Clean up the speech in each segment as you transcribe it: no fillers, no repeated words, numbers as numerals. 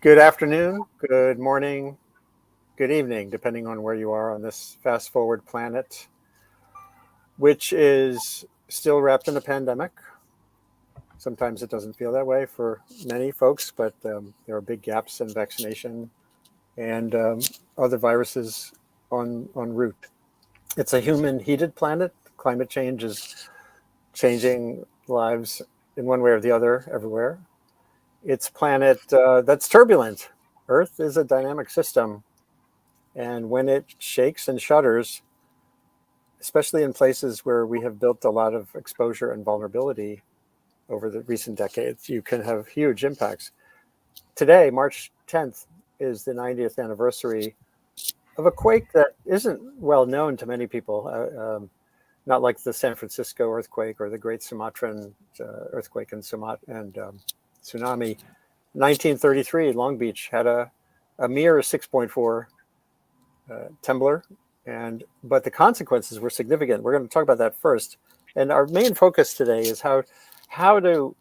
Good afternoon, good morning, good evening, depending on where you are on this fast forward planet, which is still wrapped in a pandemic. Sometimes it doesn't feel that way for many folks, but there are big gaps in vaccination and other viruses en route. It's a human heated planet. Climate change is changing lives in one way or the other everywhere. It's a planet that's turbulent. Earth is a dynamic system. And when it shakes and shudders, especially in places where we have built a lot of exposure and vulnerability over the recent decades, you can have huge impacts. Today, March 10th, is the 90th anniversary of a quake that isn't well known to many people, not like the San Francisco earthquake or the Great Sumatran earthquake and tsunami. 1933, Long Beach had a mere 6.4 Temblor, but the consequences were significant. We're going to talk about that first. And our main focus today is how to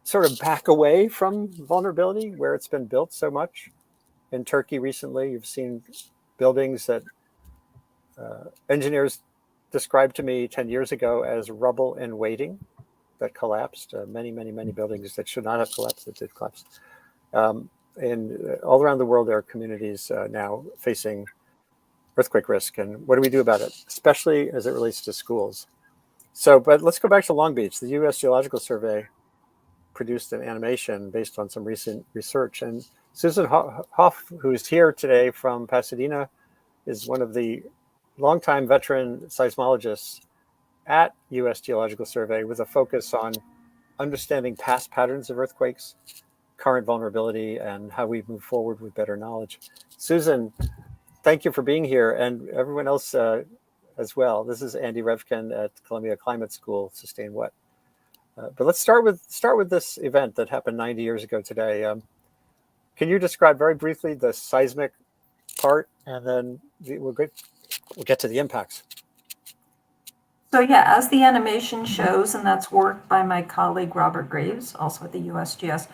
sort of back away from vulnerability where it's been built so much. In Turkey recently, you've seen buildings that engineers described to me 10 years ago as rubble and waiting that collapsed. Many buildings that should not have collapsed that did collapse. And all around the world, there are communities now facing earthquake risk. And what do we do about it, especially as it relates to schools? But let's go back to Long Beach. The U.S. Geological Survey produced an animation based on some recent research. And Susan Hough, who's here today from Pasadena, is one of the longtime veteran seismologists at U.S. Geological Survey with a focus on understanding past patterns of earthquakes, current vulnerability, and how we move forward with better knowledge. Susan, thank you for being here, and everyone else as well. This is Andy Revkin at Columbia Climate School, Sustain What? But let's start with this event that happened 90 years ago today. Can you describe very briefly the seismic part, and then we'll get to the impacts. So yeah, as the animation shows, and that's work by my colleague Robert Graves, also at the USGS,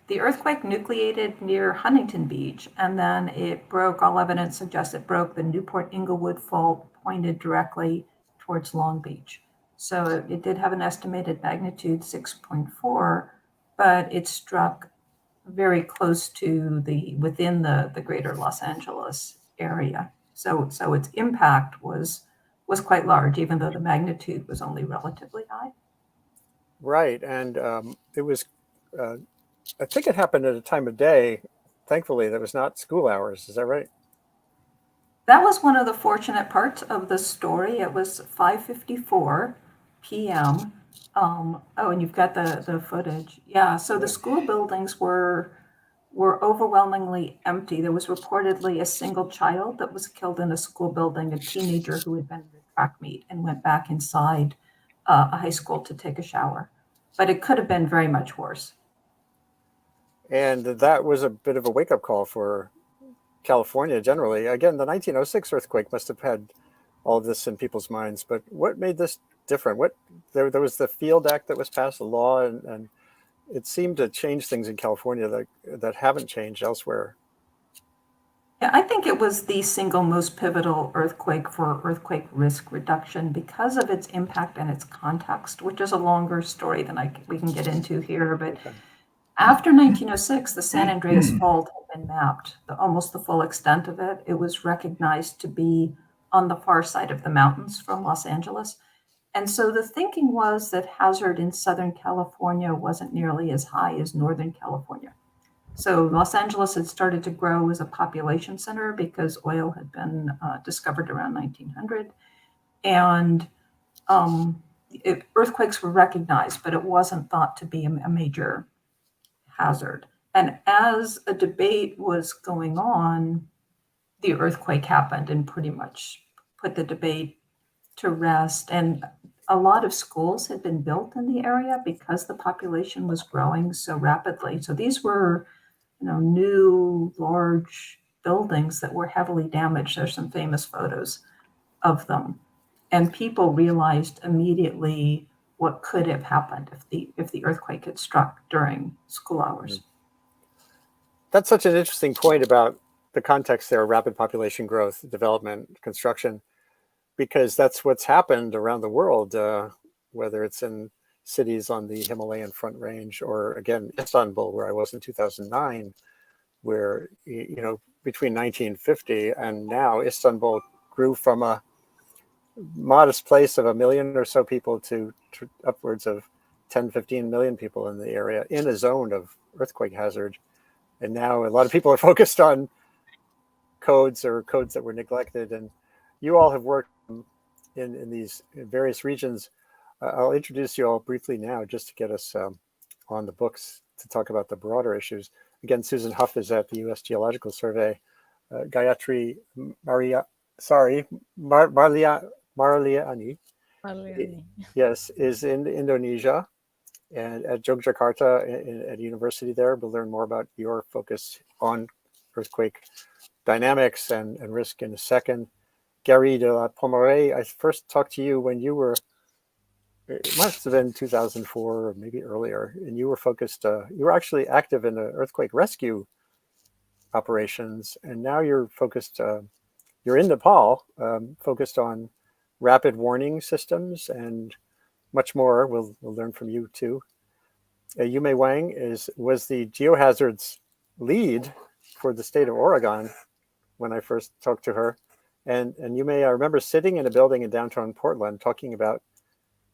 the earthquake nucleated near Huntington Beach, and then it broke, all evidence suggests it broke the Newport Inglewood Fault pointed directly towards Long Beach. So it did have an estimated magnitude 6.4, but it struck very close to within the greater Los Angeles area. So its impact was quite large, even though the magnitude was only relatively high. Right, and it was, I think it happened at a time of day, thankfully, that was not school hours. Is that right? That was one of the fortunate parts of the story. It was 5:54 p.m. And you've got the footage. Yeah, so the school buildings were overwhelmingly empty. There was reportedly a single child that was killed in a school building, a teenager who had been at a track meet and went back inside a high school to take a shower. But it could have been very much worse. And that was a bit of a wake-up call for California generally. Again, the 1906 earthquake must have had all of this in people's minds, but what made this different? There was the Field Act that was passed, a law, and it seemed to change things in California that haven't changed elsewhere. Yeah, I think it was the single most pivotal earthquake for earthquake risk reduction because of its impact and its context, which is a longer story than we can get into here. But okay. After 1906, the San Andreas Fault had been mapped, almost the full extent of it. It was recognized to be on the far side of the mountains from Los Angeles. And so the thinking was that hazard in Southern California wasn't nearly as high as Northern California. So Los Angeles had started to grow as a population center because oil had been discovered around 1900. And earthquakes were recognized, but it wasn't thought to be a major hazard. And as a debate was going on, the earthquake happened and pretty much put the debate to rest. And a lot of schools had been built in the area because the population was growing so rapidly. So these were, new large buildings that were heavily damaged. There's some famous photos of them. And people realized immediately what could have happened if the earthquake had struck during school hours. that's such an interesting point about the context there, rapid population growth, development, construction, because that's what's happened around the world, whether it's in cities on the Himalayan Front Range or, again, Istanbul, where I was in 2009, where, between 1950 and now, Istanbul grew from a modest place of 1 million or so people to upwards of 10, 15 million people in the area in a zone of earthquake hazard. And now a lot of people are focused on codes that were neglected. And you all have worked in these various regions. I'll introduce you all briefly now just to get us on the books to talk about the broader issues. Again, Susan Hough is at the U.S. Geological Survey. Gayatri Marliyani, yes, is in Indonesia and at Yogyakarta at a university there. We'll learn more about your focus on earthquake dynamics and risk in a second. Gary de la Pommeraye, I first talked to you when you were, it must have been 2004 or maybe earlier, and you were focused, you were actually active in the earthquake rescue operations, and now you're focused, you're in Nepal, focused on rapid warning systems and much more. We'll learn from you too. Yume Wang was the geohazards lead for the state of Oregon when I first talked to her. And Yume, I remember sitting in a building in downtown Portland talking about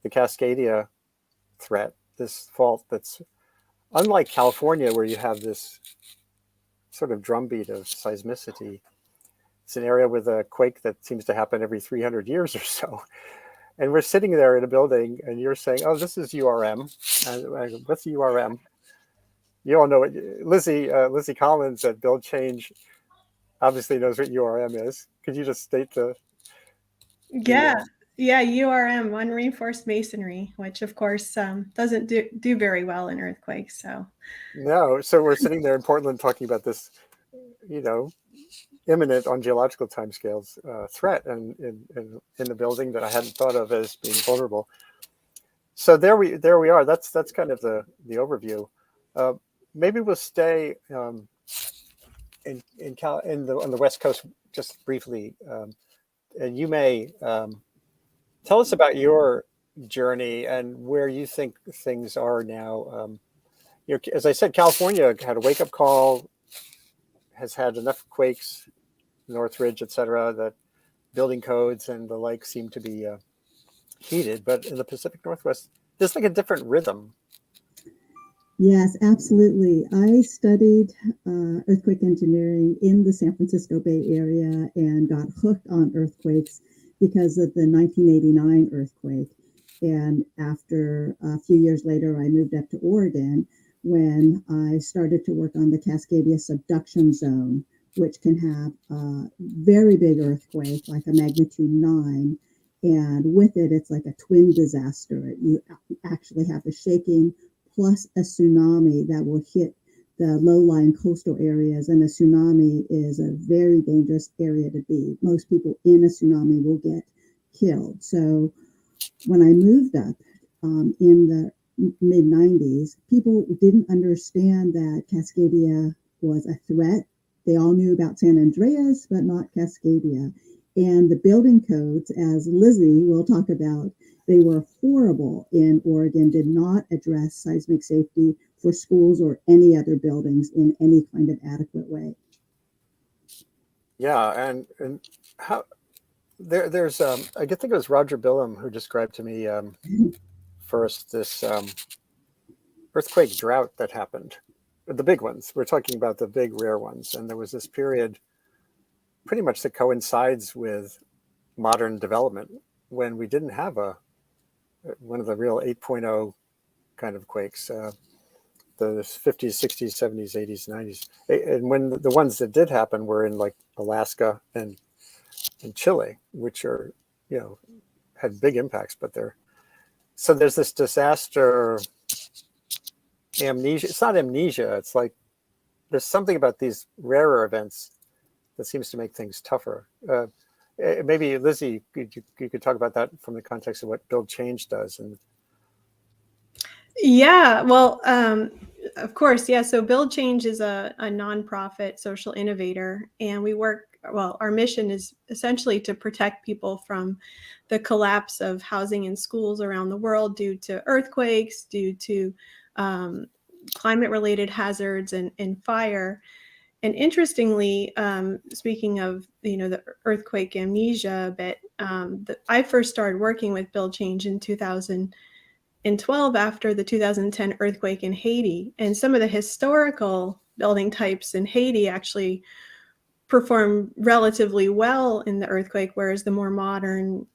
the Cascadia threat, this fault that's unlike California, where you have this sort of drumbeat of seismicity. It's an area with a quake that seems to happen every 300 years or so. And we're sitting there in a building and you're saying, oh, this is URM. And what's URM? You all know it. Lizzie Collins at Build Change obviously knows what URM is. Could you just state the... Yeah, URM, unreinforced masonry, which of course doesn't do very well in earthquakes. So no, so we're sitting there in Portland talking about this, imminent on geological timescales threat and in the building that I hadn't thought of as being vulnerable. So there we are. That's kind of the overview. Maybe we'll stay on the West Coast just briefly. And you may tell us about your journey and where you think things are now. As I said, California had a wake-up call, has had enough quakes, Northridge, et cetera, that building codes and the like seem to be heated. But in the Pacific Northwest, there's like a different rhythm. Yes, absolutely. I studied earthquake engineering in the San Francisco Bay Area and got hooked on earthquakes because of the 1989 earthquake. And after a few years later, I moved up to Oregon when I started to work on the Cascadia subduction zone, which can have a very big earthquake, like a magnitude 9. And with it, it's like a twin disaster. You actually have the shaking plus a tsunami that will hit the low-lying coastal areas. And a tsunami is a very dangerous area to be. Most people in a tsunami will get killed. So when I moved up in the mid-90s, people didn't understand that Cascadia was a threat. They all knew about San Andreas, but not Cascadia. And the building codes, as Lizzie will talk about, they were horrible in Oregon, did not address seismic safety for schools or any other buildings in any kind of adequate way. Yeah, and how there's I think it was Roger Billam who described to me first this earthquake drought that happened. The big ones. We're talking about the big rare ones, and there was this period pretty much that coincides with modern development when we didn't have one of the real 8.0 kind of quakes, the 50s, 60s, 70s, 80s, 90s. And when the ones that did happen were in like Alaska and Chile, which are, had big impacts, but so there's this disaster amnesia. It's not amnesia. It's like there's something about these rarer events that seems to make things tougher. Maybe Lizzie, you could talk about that from the context of what Build Change does. And yeah, well, Of course, yeah. So Build Change is a nonprofit social innovator, and we work. Well, our mission is essentially to protect people from the collapse of housing and schools around the world due to earthquakes, due to climate-related hazards, and fire. And interestingly, speaking of the earthquake amnesia a bit, I first started working with Build Change in 2012 after the 2010 earthquake in Haiti. And some of the historical building types in Haiti actually performed relatively well in the earthquake, whereas the more modern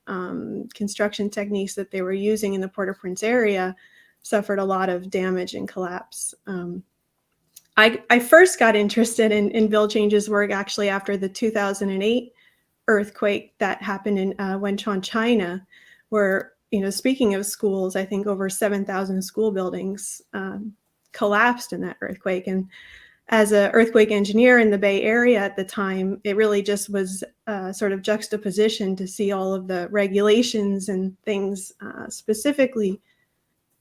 construction techniques that they were using in the Port-au-Prince area suffered a lot of damage and collapse. I first got interested in Build Change's work actually after the 2008 earthquake that happened in Wenchuan, China, where, speaking of schools, I think over 7,000 school buildings collapsed in that earthquake. And as an earthquake engineer in the Bay Area at the time, it really just was sort of juxtaposition to see all of the regulations and things specifically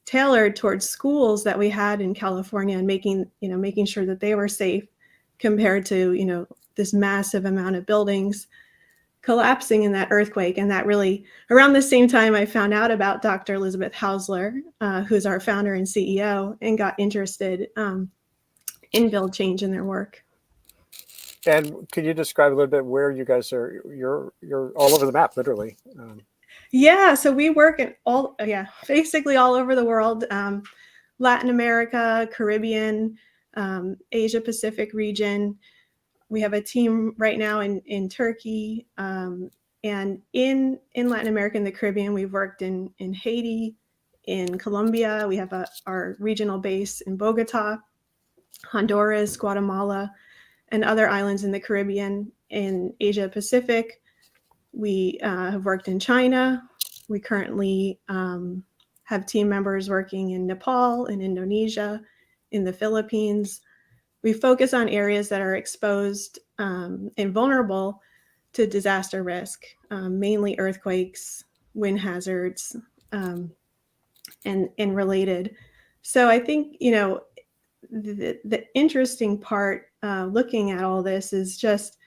tailored towards schools that we had in California, and making sure that they were safe compared to, this massive amount of buildings collapsing in that earthquake. And that really, around the same time, I found out about Dr. Elizabeth Hausler, who's our founder and CEO, and got interested in Build Change in their work. And could you describe a little bit where you guys are? You're all over the map, literally. Yeah, so we work in basically all over the world, Latin America, Caribbean, Asia Pacific region. We have a team right now in Turkey, and in Latin America and the Caribbean. We've worked in Haiti, in Colombia. We have our regional base in Bogota, Honduras, Guatemala, and other islands in the Caribbean. In Asia Pacific, we have worked in China. We currently have team members working in Nepal, in Indonesia, in the Philippines. We focus on areas that are exposed and vulnerable to disaster risk, mainly earthquakes, wind hazards, and related. So I think, the interesting part looking at all this is just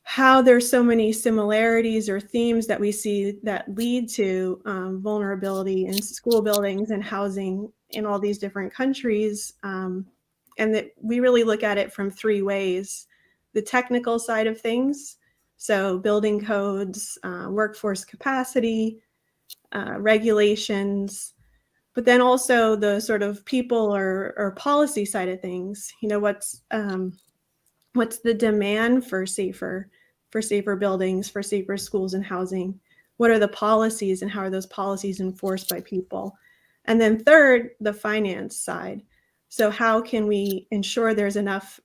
how there's so many similarities or themes that we see that lead to vulnerability in school buildings and housing in all these different countries. And that we really look at it from three ways: the technical side of things, so building codes, workforce capacity, regulations, but then also the sort of people or policy side of things. What's the demand for safer buildings, for safer schools and housing? What are the policies, and how are those policies enforced by people? And then third, the finance side. So how can we ensure there's enough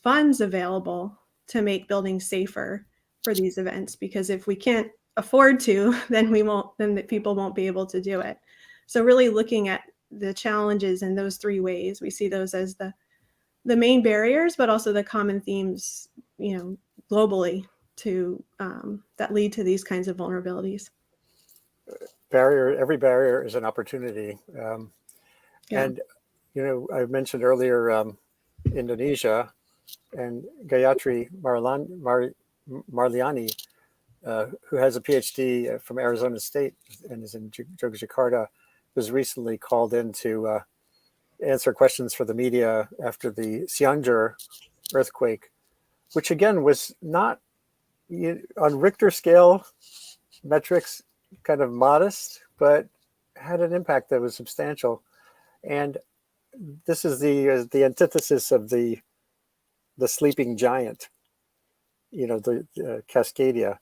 funds available to make buildings safer for these events? Because if we can't afford to, then the people won't be able to do it. So really looking at the challenges in those three ways, we see those as the main barriers, but also the common themes, globally that lead to these kinds of vulnerabilities. Every barrier is an opportunity. And, I mentioned earlier Indonesia, and Gayatri Marliyani, who has a PhD from Arizona State and is in Yogyakarta, was recently called in to answer questions for the media after the Cianjur earthquake, which again was not on Richter scale metrics, kind of modest, but had an impact that was substantial. And this is the antithesis of the sleeping giant, the Cascadia.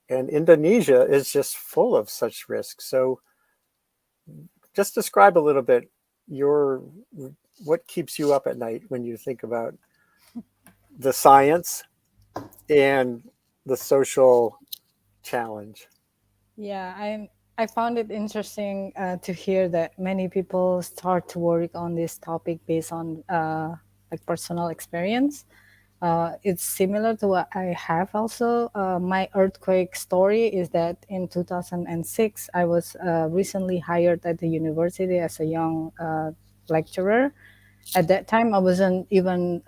And Indonesia is just full of such risks. So just describe a little bit what keeps you up at night when you think about the science and the social challenge. Yeah, I found it interesting to hear that many people start to work on this topic based on like personal experience. It's similar to what I have also. My earthquake story is that in 2006, I was recently hired at the university as a young lecturer. at that time I wasn't even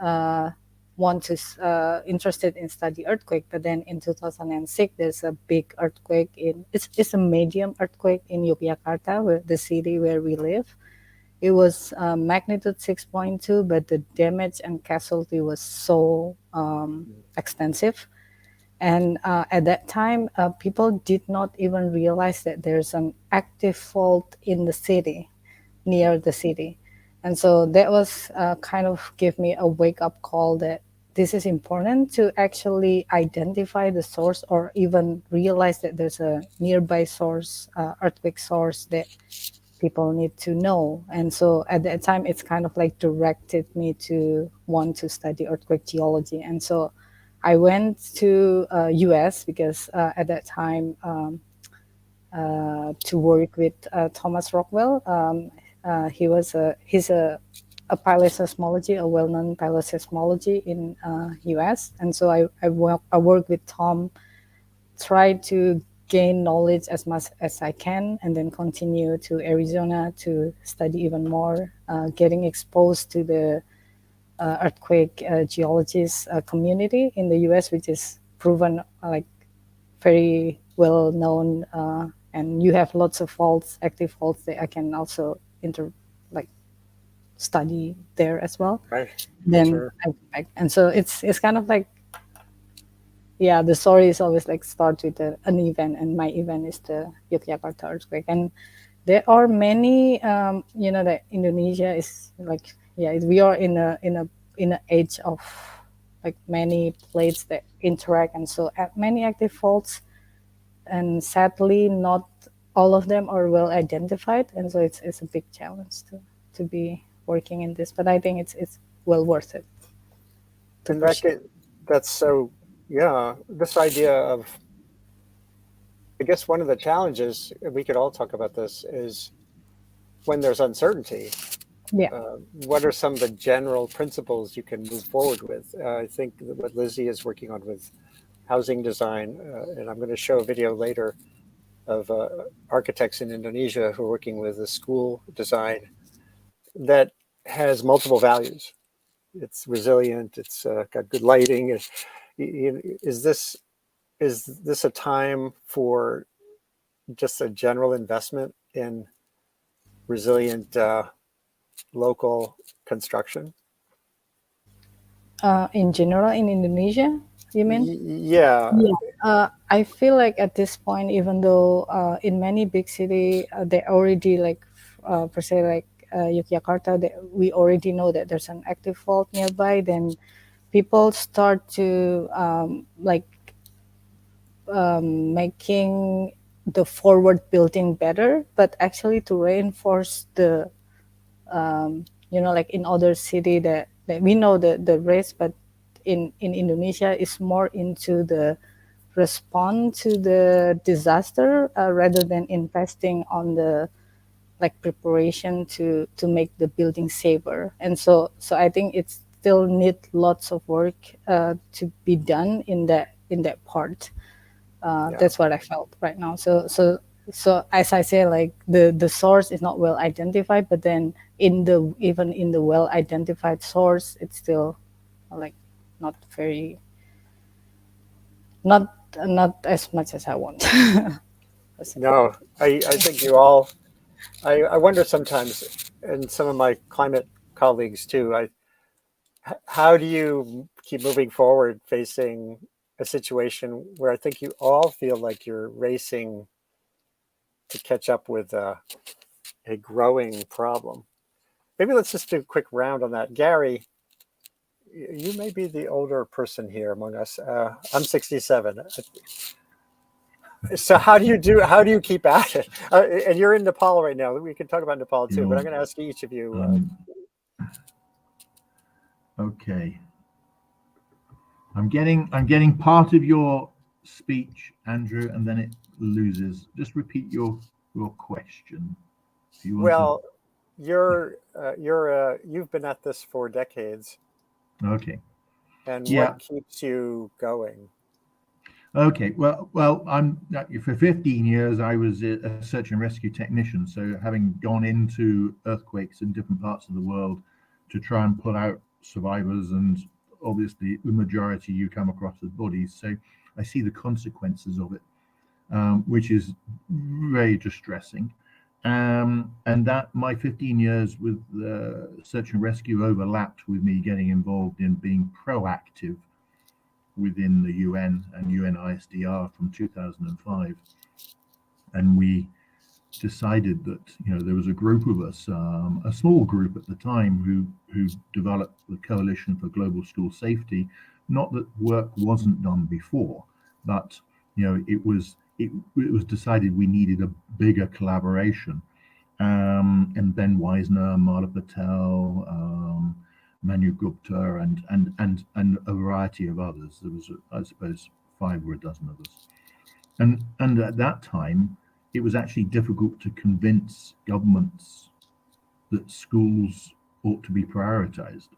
interested in study earthquake, but then in 2006 there's a big earthquake it's a medium earthquake in Yogyakarta, where the city where we live. It was magnitude 6.2, but the damage and casualty was so extensive. And at that time, people did not even realize that there's an active fault in the city, near the city. And so that was kind of give me a wake up call that this is important to actually identify the source, or even realize that there's a nearby source, earthquake source that people need to know. And so at that time, it's kind of like directed me to want to study earthquake geology. And so I went to US because at that time to work with Thomas Rockwell. He's a paleoseismology, a well-known paleoseismology in US. And so I work with Tom, try to gain knowledge as much as I can, and then continue to Arizona to study even more, getting exposed to the earthquake geologist community in the US, which is proven like very well known, and you have lots of faults, active faults that I can also study there as well. Right. Then Sure. and so it's kind of like, yeah, the story is always like start with an event, and my event is the Yogyakarta earthquake. And there are many, that Indonesia is like, yeah, we are in a age of like many plates that interact, and so many active faults, and sadly, not all of them are well identified, and so it's a big challenge to be working in this. But I think it's well worth it. And that's so, yeah, this idea of, I guess one of the challenges, we could all talk about this, is when there's uncertainty, Yeah. what are some of the general principles you can move forward with? I think what Lizzie is working on with housing design, and I'm going to show a video later of architects in Indonesia who are working with a school design that has multiple values. It's resilient, it's got good lighting. Is this a time for just a general investment in resilient local construction? In general, in Indonesia, you mean? Yeah. I feel like at this point, even though in many big city they already like, per se like Yogyakarta, we already know that there's an active fault nearby. Then people start to making the forward building better, but actually to reinforce the like in other city that we know the risk, but in Indonesia is more into the respond to the disaster rather than investing on the like preparation to make the building safer. And so I think it still need lots of work to be done in that part. That's what I felt right now. So as I say, like the source is not well identified, but then even in the well identified source, it's still like not as much as I want. No, I think you all, I wonder sometimes, and some of my climate colleagues too, how do you keep moving forward facing a situation where I think you all feel like you're racing to catch up with a growing problem? Maybe let's just do a quick round on that. Gary, you may be the older person here among us. I'm 67. So how do you keep at it? And you're in Nepal right now. We can talk about Nepal too, but I'm going to ask each of you. Okay. I'm getting part of your speech, Andrew, and then it loses. Just repeat your question. If you want you've been at this for decades. Okay. And what keeps you going? Okay. Well, I'm for 15 years. I was a search and rescue technician. So having gone into earthquakes in different parts of the world, to try and pull out survivors, and obviously the majority you come across as bodies. So I see the consequences of it, which is very distressing. And that my 15 years with search and rescue overlapped with me getting involved in being proactive within the UN and UNISDR from 2005. And we decided that, you know, there was a group of us, a small group at the time, who developed the Coalition for Global School Safety. Not that work wasn't done before, but, you know, it was decided we needed a bigger collaboration. And Ben Weisner, Mala Patel, Manu Gupta, and a variety of others. There was, I suppose, 5 or a dozen of us. And at that time, it was actually difficult to convince governments that schools ought to be prioritized.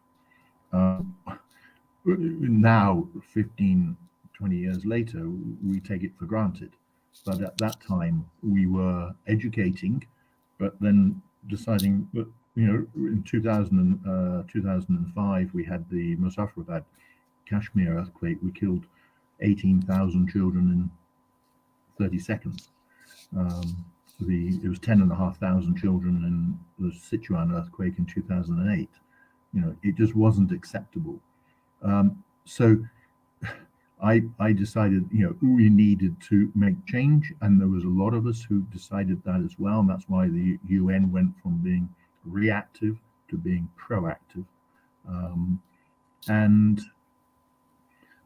Now, 15, 20 years later, we take it for granted. But at that time, we were educating, but then deciding that, you know, in 2005, we had the Muzaffarabad Kashmir earthquake. We killed 18,000 children in 30 seconds. It was 10,500 children in the Sichuan earthquake in 2008. You know, it just wasn't acceptable. So I decided, you know, we needed to make change, and there was a lot of us who decided that as well. And that's why the UN went from being reactive to being proactive. And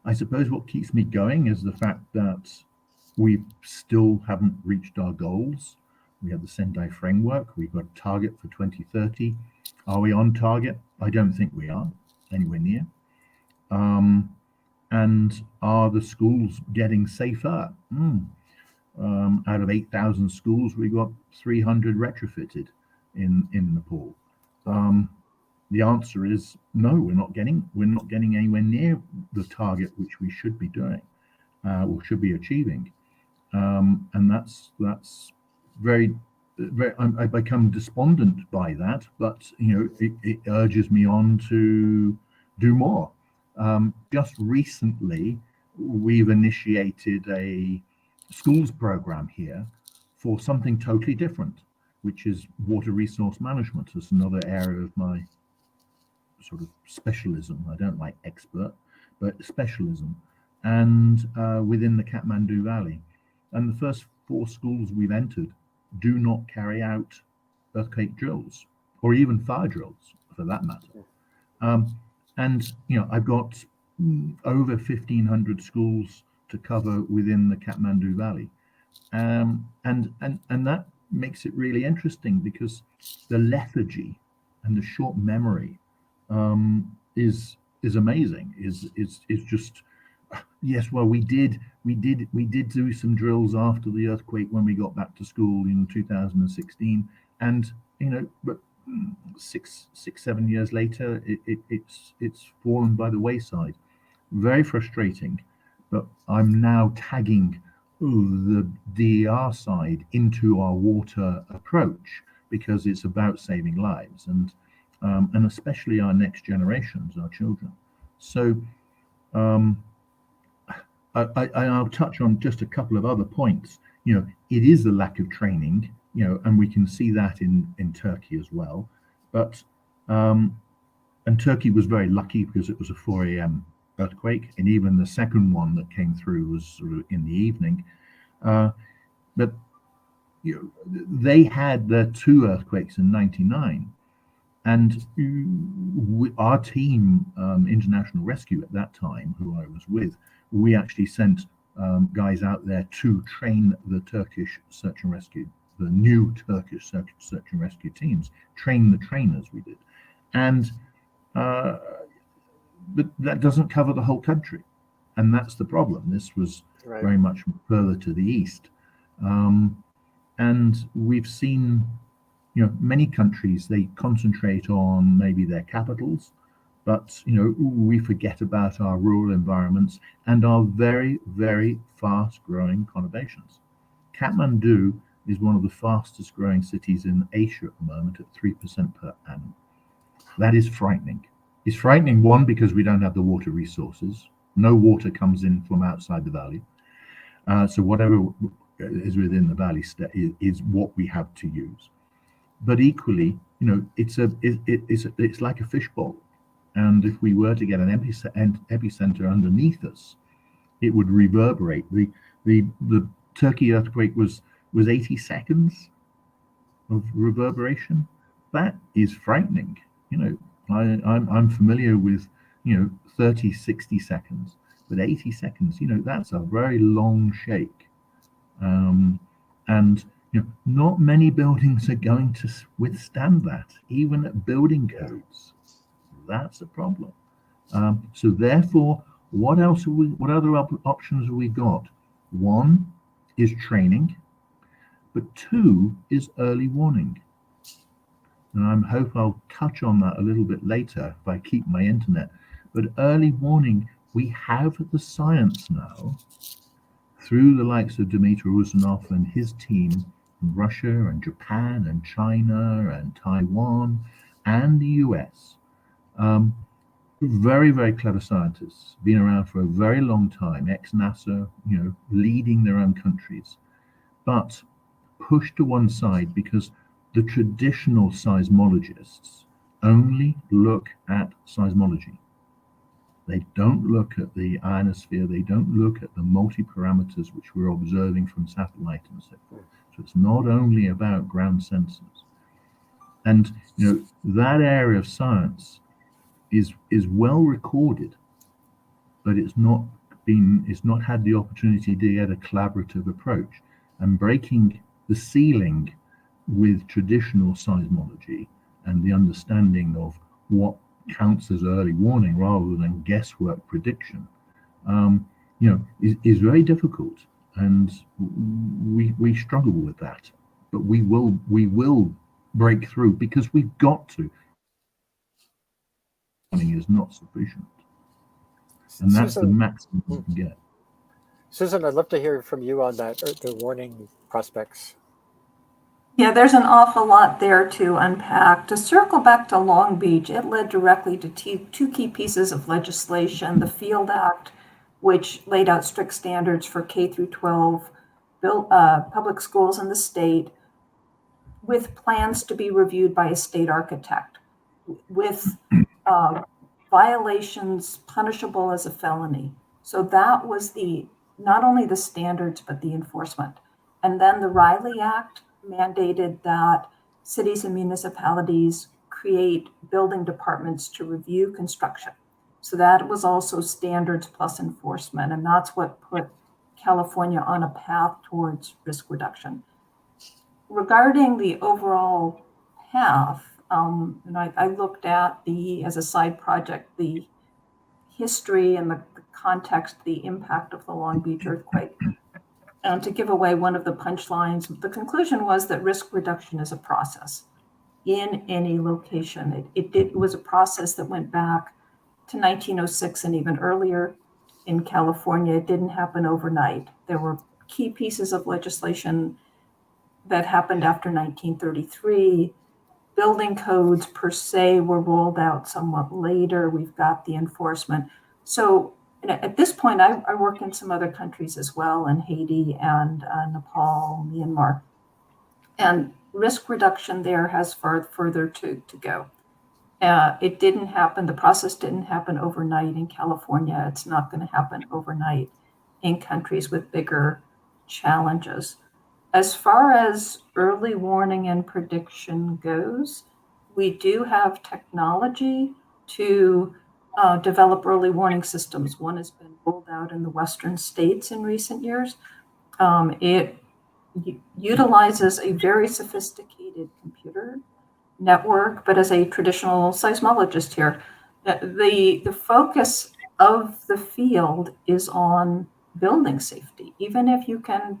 I suppose what keeps me going is the fact that we still haven't reached our goals. We have the Sendai framework. We've got a target for 2030. Are we on target? I don't think we are anywhere near. And are the schools getting safer? Out of 8,000 schools, we got 300 retrofitted in Nepal. The answer is no. We're not getting anywhere near the target which we should be doing, or should be achieving. And that's very. I become despondent by that, but, you know, it urges me on to do more. Just recently, we've initiated a schools program here for something totally different, which is water resource management. It's another area of my sort of specialism. I don't like expert, but specialism, and within the Kathmandu Valley. And the first 4 schools we've entered do not carry out earthquake drills, or even fire drills for that matter. And, you know, I've got over 1,500 schools to cover within the Kathmandu Valley. And that makes it really interesting, because the lethargy and the short memory is amazing. Is just, yes, well, we did do some drills after the earthquake when we got back to school in 2016, and, you know, but 6-7 years later, it's fallen by the wayside. Very frustrating. But I'm now tagging the DER side into our water approach, because it's about saving lives, and especially our next generations, our children. So I'll touch on just a couple of other points. You know, it is the lack of training, you know, and we can see that in Turkey as well. But and Turkey was very lucky, because it was a 4 a.m. earthquake, and even the second one that came through was sort of in the evening. But, you know, they had their 2 earthquakes in '99, and our team, International Rescue at that time, who I was with, we actually sent guys out there to train the Turkish search and rescue, the new Turkish search and rescue teams, train the trainers we did. And but that doesn't cover the whole country, and that's the problem. This was very much further to the east, and we've seen, you know, many countries, they concentrate on maybe their capitals, but, you know, we forget about our rural environments and our very, very fast growing conurbations. Kathmandu is one of the fastest growing cities in Asia at the moment, at 3% per annum. That is frightening. It's frightening, one, because we don't have the water resources. No water comes in from outside the valley. So whatever is within the valley is what we have to use. But equally, it's like a fishbowl. And if we were to get an epicenter underneath us, it would reverberate. The Turkey earthquake was 80 seconds of reverberation. That is frightening. I'm familiar with 30, 60 seconds, but 80 seconds, that's a very long shake. And not many buildings are going to withstand that, even at building codes. That's a problem. So therefore, what other options have we got? One is training, but two is early warning. And I hope I'll touch on that a little bit later if I keep my internet. But early warning, we have the science now through the likes of Dmitry Uzanov and his team in Russia and Japan and China and Taiwan and the US. Very, very clever scientists, been around for a very long time, ex-NASA, leading their own countries, but pushed to one side because the traditional seismologists only look at seismology. They don't look at the ionosphere. They don't look at the multi-parameters which we're observing from satellite and so forth. So it's not only about ground sensors. And that area of science is well recorded, but it's not had the opportunity to get a collaborative approach. And breaking the ceiling with traditional seismology and the understanding of what counts as early warning rather than guesswork prediction, is very difficult, and we struggle with that. But we will break through because we've got to. Warning is not sufficient, and that's Susan, the maximum we can get. Susan, I'd love to hear from you on that, or the warning prospects. Yeah, there's an awful lot there to unpack. To circle back to Long Beach, it led directly to two key pieces of legislation: the Field Act, which laid out strict standards for K through 12 public schools in the state, with plans to be reviewed by a state architect, with violations punishable as a felony. So that was not only the standards, but the enforcement. And then the Riley Act mandated that cities and municipalities create building departments to review construction. So that was also standards plus enforcement. And that's what put California on a path towards risk reduction. Regarding the overall path, and I looked at as a side project, the history and the context, the impact of the Long Beach earthquake. And to give away one of the punchlines, the conclusion was that risk reduction is a process in any location. It was a process that went back to 1906 and even earlier in California. It didn't happen overnight. There were key pieces of legislation that happened after 1933. Building codes per se were rolled out somewhat later. We've got the enforcement. So at this point, I work in some other countries as well, in Haiti and Nepal, Myanmar. And risk reduction there has further to go. It didn't happen, the process didn't happen overnight in California. It's not going to happen overnight in countries with bigger challenges. As far as early warning and prediction goes, we do have technology to develop early warning systems. One has been rolled out in the Western states in recent years. It utilizes a very sophisticated computer network, but as a traditional seismologist here, the focus of the field is on building safety. Even if you can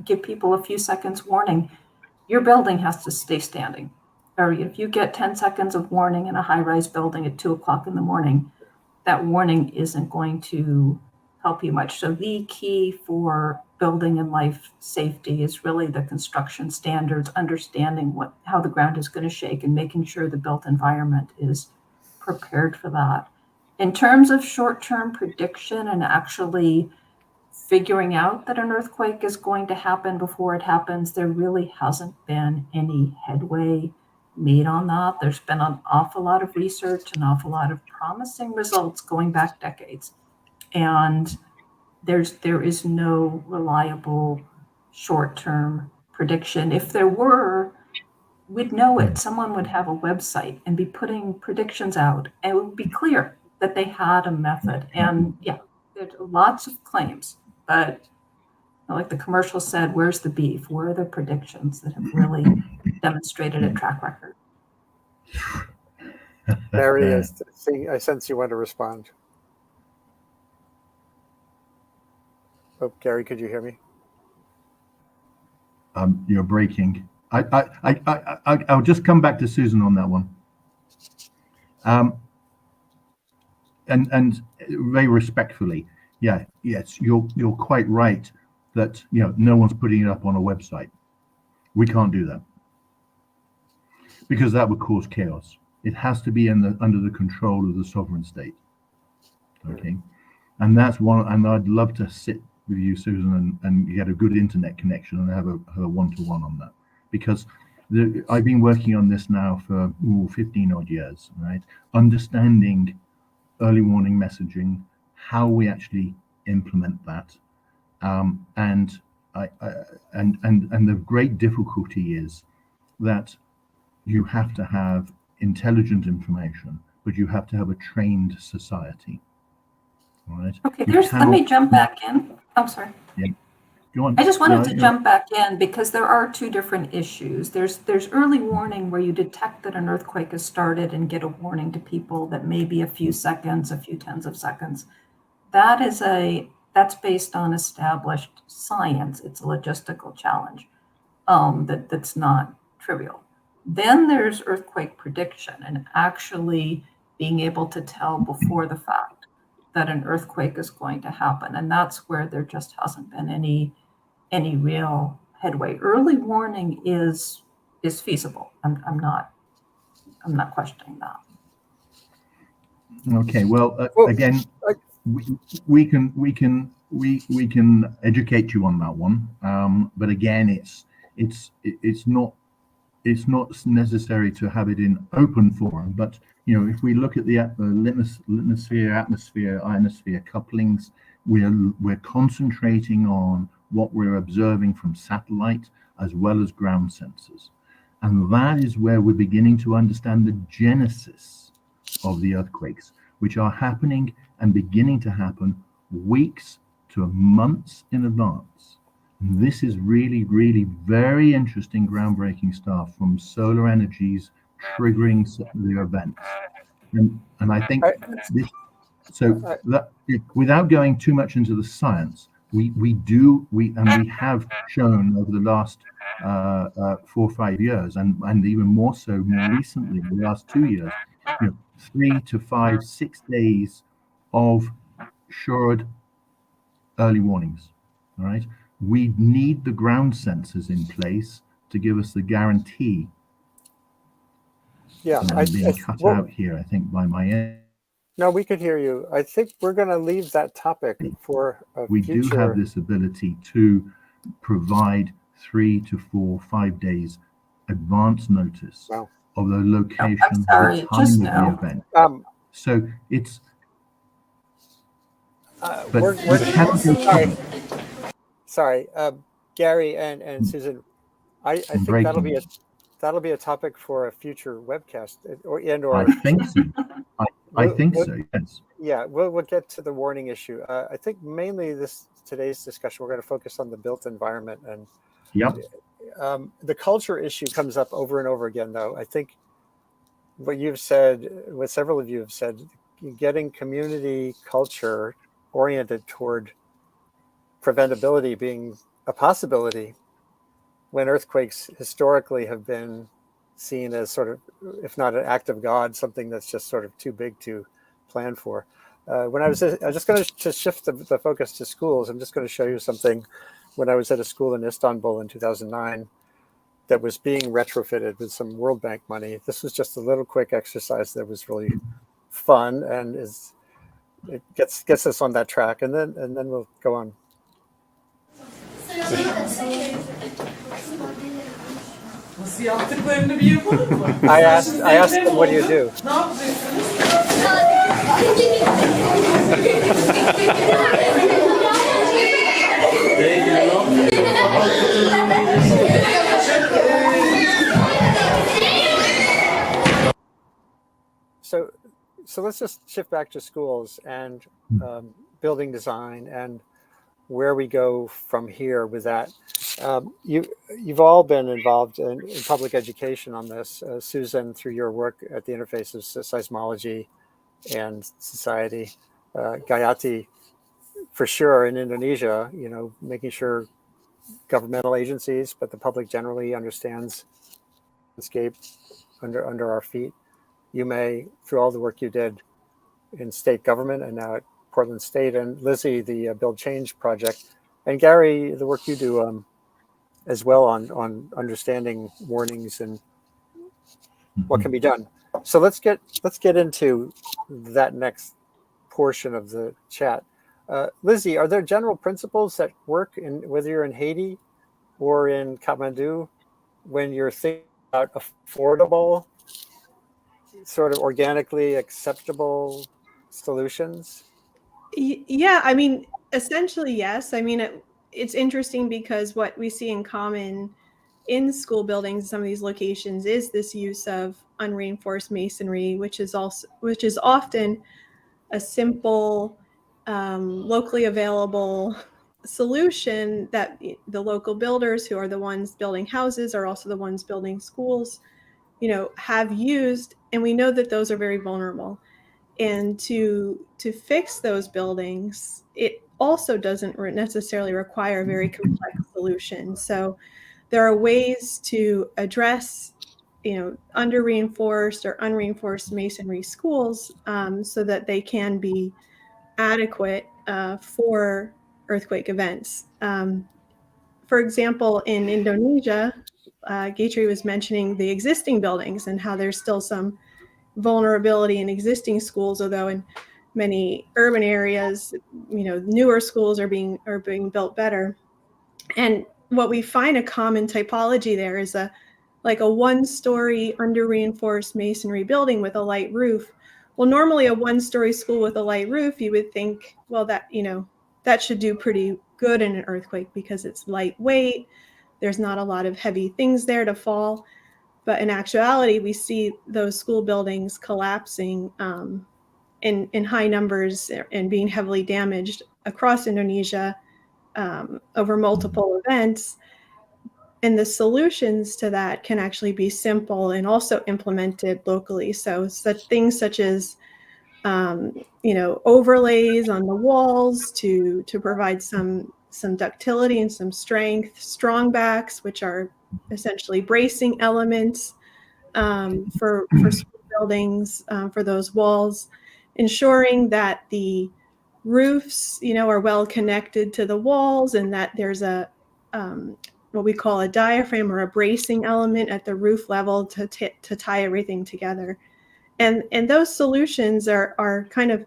give people a few seconds warning, your building has to stay standing. Or if you get 10 seconds of warning in a high-rise building at 2 o'clock in the morning, that warning isn't going to help you much. So the key for building and life safety is really the construction standards, understanding how the ground is going to shake and making sure the built environment is prepared for that. In terms of short-term prediction and actually figuring out that an earthquake is going to happen before it happens, there really hasn't been any headway made on that. There's been an awful lot of research, an awful lot of promising results going back decades. And there is no reliable short-term prediction. If there were, we'd know it. Someone would have a website and be putting predictions out, and it would be clear that they had a method. And yeah, there's lots of claims, but like the commercial said, where's the beef? Where are the predictions that have really demonstrated a track record? Mary, I sense you want to respond. Oh, Gary, could you hear me? You're breaking. I'll just come back to Susan on that one. And very respectfully, yes, you're quite right that no one's putting it up on a website. We can't do that because that would cause chaos. It has to be under the control of the sovereign state. Okay, and that's one. And I'd love to sit with you, Susan, and get a good internet connection and have a one-to-one on that, because I've been working on this now for 15 odd years, right? Understanding early warning messaging, how we actually implement that, and the great difficulty is that you have to have intelligent information, but you have to have a trained society. All right. Okay, let me jump back in. I'm sorry. Yeah. Go on. I just wanted to jump back in because there are two different issues. There's early warning where you detect that an earthquake has started and get a warning to people that may be a few seconds, a few tens of seconds. That's based on established science. It's a logistical challenge that's not trivial. Then there's earthquake prediction and actually being able to tell before the fact that an earthquake is going to happen. And that's where there just hasn't been any real headway. Early warning is feasible. I'm not questioning that. Okay. Well, again, we can educate you on that one. But again, it's not necessary to have it in open forum. But if we look at the lithosphere, atmosphere, ionosphere couplings, we're concentrating on what we're observing from satellite as well as ground sensors, and that is where we're beginning to understand the genesis of the earthquakes, which are happening and beginning to happen weeks to months in advance. And this is really, really very interesting, groundbreaking stuff from solar energies triggering the events. And I think without going too much into the science, we have shown over the last 4 or 5 years, and even more so more recently in the last 2 years, 3 to 5, 6 days of assured early warnings. All right, we need the ground sensors in place to give us the guarantee. Yeah, I'm being cut out here, I think, by my end. No, we could hear you. I think we're going to leave that topic for a we future. do have this ability to provide 3 to 4, 5 days advance notice of the location, the time of the event. So it's. Sorry, Gary and Susan. I think that'll be a topic for a future webcast, or I think so. I think so. Yes. Yeah, we'll get to the warning issue. I think mainly today's discussion we're going to focus on the built environment, and the culture issue comes up over and over again. Though I think what you've said, what several of you have said, getting community culture oriented toward preventability being a possibility when earthquakes historically have been seen as sort of, if not an act of God, something that's just sort of too big to plan for. When I was just going to shift the focus to schools, I'm just going to show you something. When I was at a school in Istanbul in 2009 that was being retrofitted with some World Bank money. This was just a little quick exercise that was really fun, and it gets us on that track, and then we'll go on. I asked them, what do you do? So let's just shift back to schools and building design and where we go from here with that. You've all been involved in public education on this, Susan, through your work at the interface of seismology and society, Gayatri, for sure, in Indonesia, making sure governmental agencies, but the public generally understands the landscape under our feet. You may, through all the work you did in state government and now at Portland State, and Lizzie, the Build Change project, and Gary, the work you do as well on understanding warnings and what can be done. So let's get into that next portion of the chat. Lizzie, are there general principles that work in whether you're in Haiti or in Kathmandu when you're thinking about affordable, sort of organically acceptable solutions? Yeah, I mean, essentially, yes. I mean, it's interesting because what we see in common in school buildings in some of these locations is this use of unreinforced masonry, which is often a simple, locally available solution that the local builders, who are the ones building houses, are also the ones building schools, have used, and we know that those are very vulnerable. And to fix those buildings, it also doesn't necessarily require a very complex solution. So there are ways to address, under reinforced or unreinforced masonry schools so that they can be adequate for earthquake events. For example, in Indonesia, Gayatri was mentioning the existing buildings and how there's still some vulnerability in existing schools, although in many urban areas, newer schools are being built better. And what we find a common typology there is a one-story under reinforced masonry building with a light roof. Well, normally a one-story school with a light roof, you would think, well, that should do pretty good in an earthquake because it's lightweight. There's not a lot of heavy things there to fall. But in actuality, we see those school buildings collapsing in high numbers and being heavily damaged across Indonesia over multiple events. And the solutions to that can actually be simple and also implemented locally. So things such as overlays on the walls to provide some ductility and some strength, strong backs, which are essentially bracing elements for school buildings, for those walls, ensuring that the roofs, are well connected to the walls and that there's a what we call a diaphragm or a bracing element at the roof level to tie everything together. And those solutions are kind of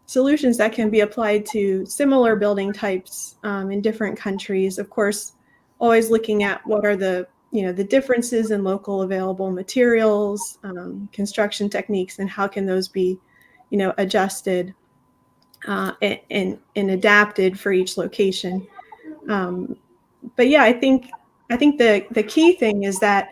solutions that can be applied to similar building types in different countries. Of course, always looking at what are the differences in local available materials, construction techniques, and how can those be, adjusted and adapted for each location. But yeah, I think the key thing is that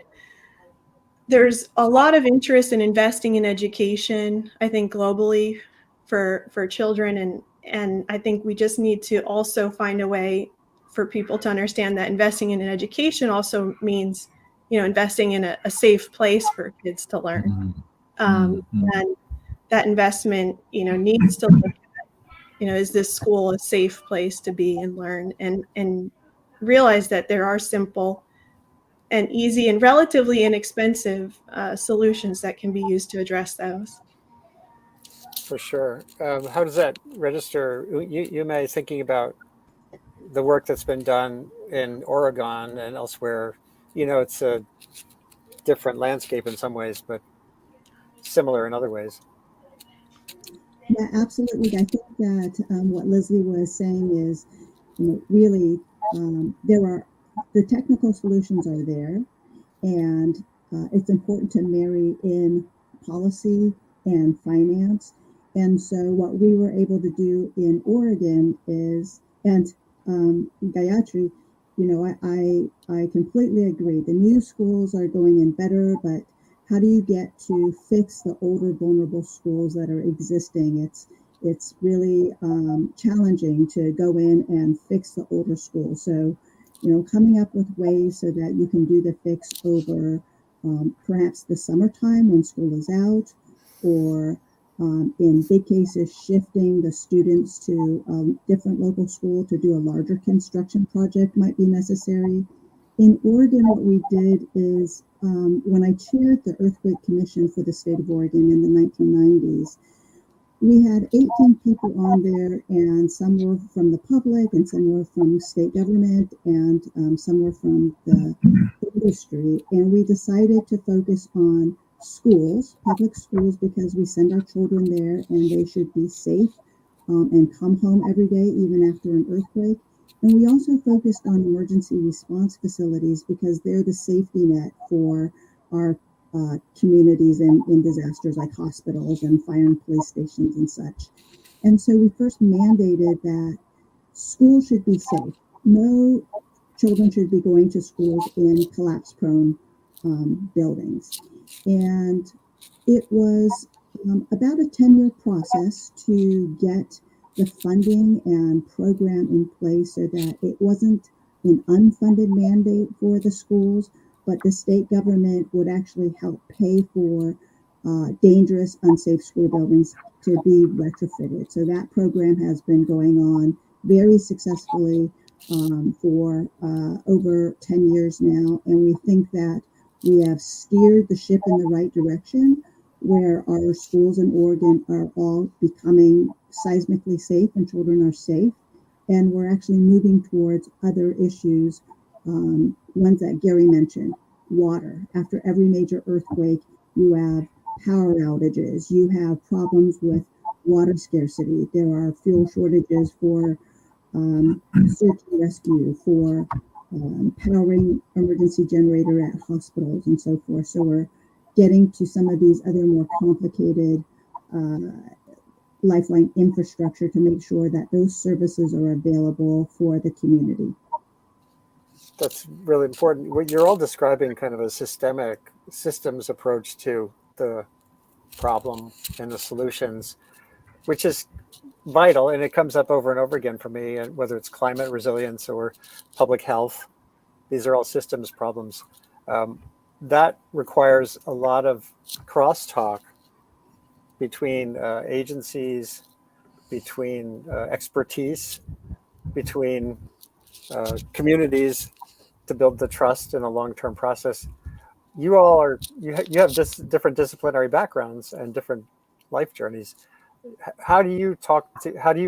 there's a lot of interest in investing in education, I think globally for children. And I think we just need to also find a way for people to understand that investing in an education also means, investing in a safe place for kids to learn. And that investment, needs to look at, is this school a safe place to be and learn and realize that there are simple and easy and relatively inexpensive solutions that can be used to address those. for sure. How does that register? You may thinking about the work that's been done in Oregon and elsewhere. It's a different landscape in some ways, but similar in other ways. Yeah, absolutely. I think that what Leslie was saying is, really, there are the technical solutions are there, and it's important to marry in policy and finance. And so, what we were able to do in Oregon is, and Gayatri, I completely agree. The new schools are going in better, but how do you get to fix the older vulnerable schools that are existing? It's really challenging to go in and fix the older schools. So, coming up with ways so that you can do the fix over perhaps the summertime when school is out, or in big cases, shifting the students to a different local school to do a larger construction project might be necessary. In Oregon, what we did is when I chaired the Earthquake Commission for the state of Oregon in the 1990s, we had 18 people on there, and some were from the public, and some were from state government, and some were from the industry. And we decided to focus on schools, public schools, because we send our children there and they should be safe and come home every day, even after an earthquake. And we also focused on emergency response facilities because they're the safety net for our communities in disasters like hospitals and fire and police stations and such. And so we first mandated that schools should be safe. No children should be going to schools in collapse prone buildings. And it was about a 10-year process to get the funding and program in place so that it wasn't an unfunded mandate for the schools, but the state government would actually help pay for dangerous, unsafe school buildings to be retrofitted. So that program has been going on very successfully for over 10 years now. And we think that we have steered the ship in the right direction, where our schools in Oregon are all becoming seismically safe and children are safe. And we're actually moving towards other issues, ones that Gary mentioned. Water. After every major earthquake, you have power outages, you have problems with water scarcity, there are fuel shortages for search and rescue, for powering emergency generator at hospitals and so forth. So we're getting to some of these other more complicated lifeline infrastructure to make sure that those services are available for the community. That's really important. What you're all describing kind of a systems approach to the problem and the solutions, which is vital, and it comes up over and over again for me, and whether it's climate resilience or public health. These are all systems problems. That requires a lot of crosstalk between agencies, between expertise, between communities to build the trust in a long-term process. You all are you have just different disciplinary backgrounds and different life journeys. How do you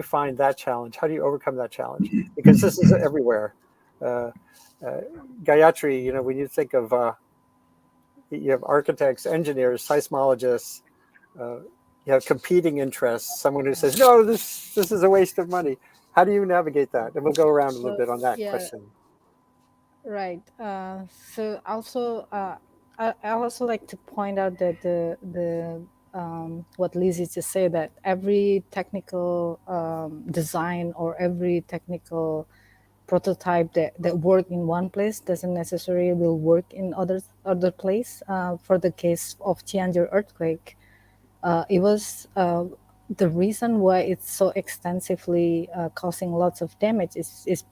find that challenge? How do you overcome that challenge? Because this is everywhere. Gayatri, when you think of you have architects, engineers, seismologists, you have competing interests. Someone who says, "No, this is a waste of money." How do you navigate that? And we'll go around a little bit on that question. Right. So also, I also like to point out that the what Lizzie just said, that every technical design or every technical prototype that work in one place doesn't necessarily will work in other place. For the case of Cianjur earthquake, it was the reason why it's so extensively causing lots of damage is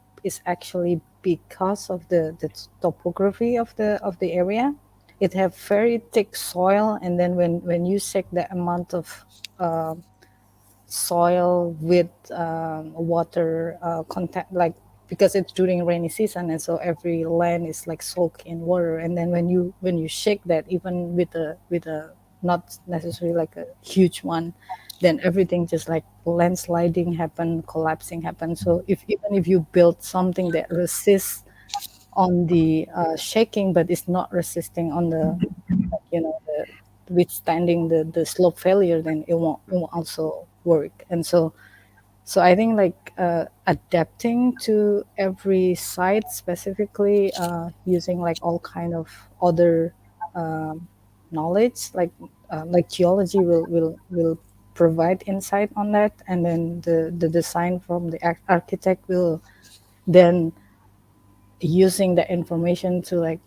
actually because of the topography of the area. It have very thick soil, and then when you check the amount of soil with water contact, like, because it's during rainy season, and so every land is like soaked in water, and then when you shake that, even with a not necessarily like a huge one, then everything just like landsliding happen, collapsing happen. So even if you build something that resists on the shaking, but it's not resisting on the, like, the withstanding the slope failure, then it won't also work. And so I think like adapting to every site specifically, using like all kind of other knowledge, like geology will provide insight on that, and then the design from the architect will then using the information to like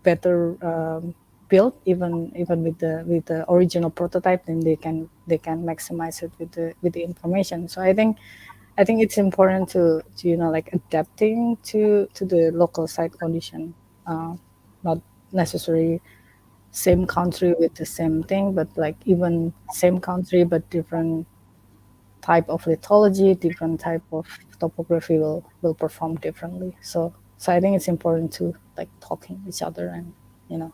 better build, even with the original prototype, then they can maximize it with the information. So I think it's important to like adapting to the local site condition, not necessarily same country with the same thing, but like even same country but different type of lithology, different type of topography will perform differently. So I think it's important to like talking each other and you know.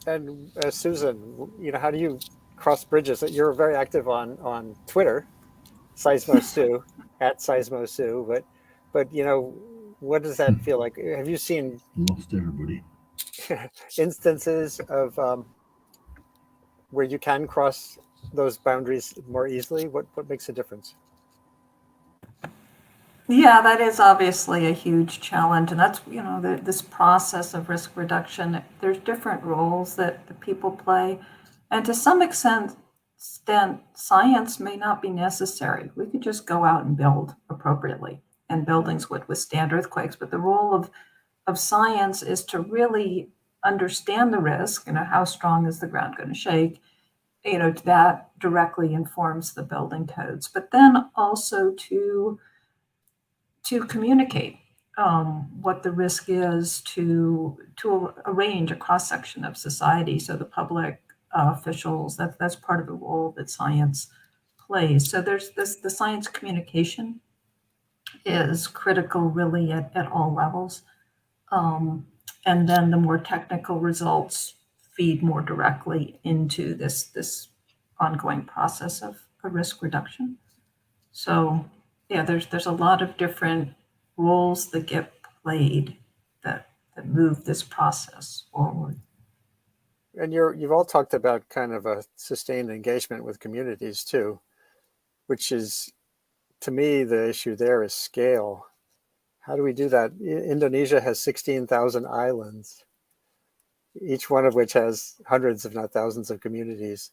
And Susan, how do you cross bridges? You're very active on Twitter, Seismosu at Seismosu, but what does that feel like? Have you seen Lost everybody. instances of where you can cross those boundaries more easily? What makes a difference? Yeah, that is obviously a huge challenge, and that's, this process of risk reduction. There's different roles that the people play, and to some extent, science may not be necessary. We could just go out and build appropriately, and buildings would withstand earthquakes. But the role of science is to really understand the risk, how strong is the ground going to shake, that directly informs the building codes, but then also to communicate what the risk is to arrange a cross section of society. So the public officials, that's part of the role that science plays. So there's the science communication is critical really at all levels. And then the more technical results feed more directly into this ongoing process of a risk reduction. So yeah, there's a lot of different roles that get played that move this process forward. And you've all talked about kind of a sustained engagement with communities too, which is, to me, the issue there is scale. How do we do that? Indonesia has 16,000 islands, each one of which has hundreds, if not thousands, of communities.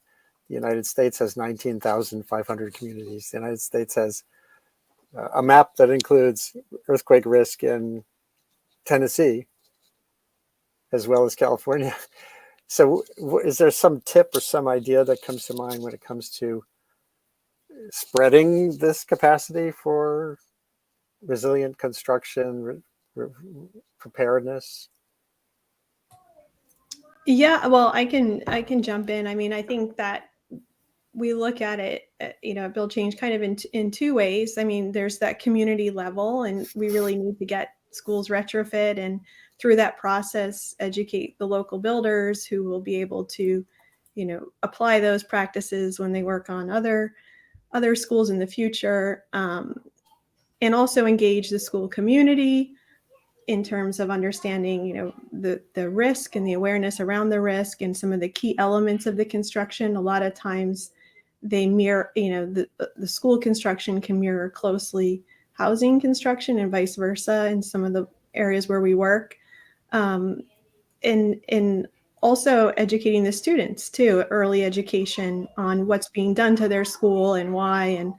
The United States has 19,500 communities. The United States has a map that includes earthquake risk in Tennessee, as well as California. So is there some tip or some idea that comes to mind when it comes to spreading this capacity for resilient construction, preparedness? Yeah, well, I can jump in. I mean, I think that we look at it, Build Change kind of in two ways. I mean, there's that community level, and we really need to get schools retrofit, and through that process, educate the local builders who will be able to, apply those practices when they work on other schools in the future, and also engage the school community in terms of understanding, the risk and the awareness around the risk and some of the key elements of the construction. A lot of times they mirror, the school construction can mirror closely housing construction and vice versa in some of the areas where we work. And also educating the students too, early education on what's being done to their school and why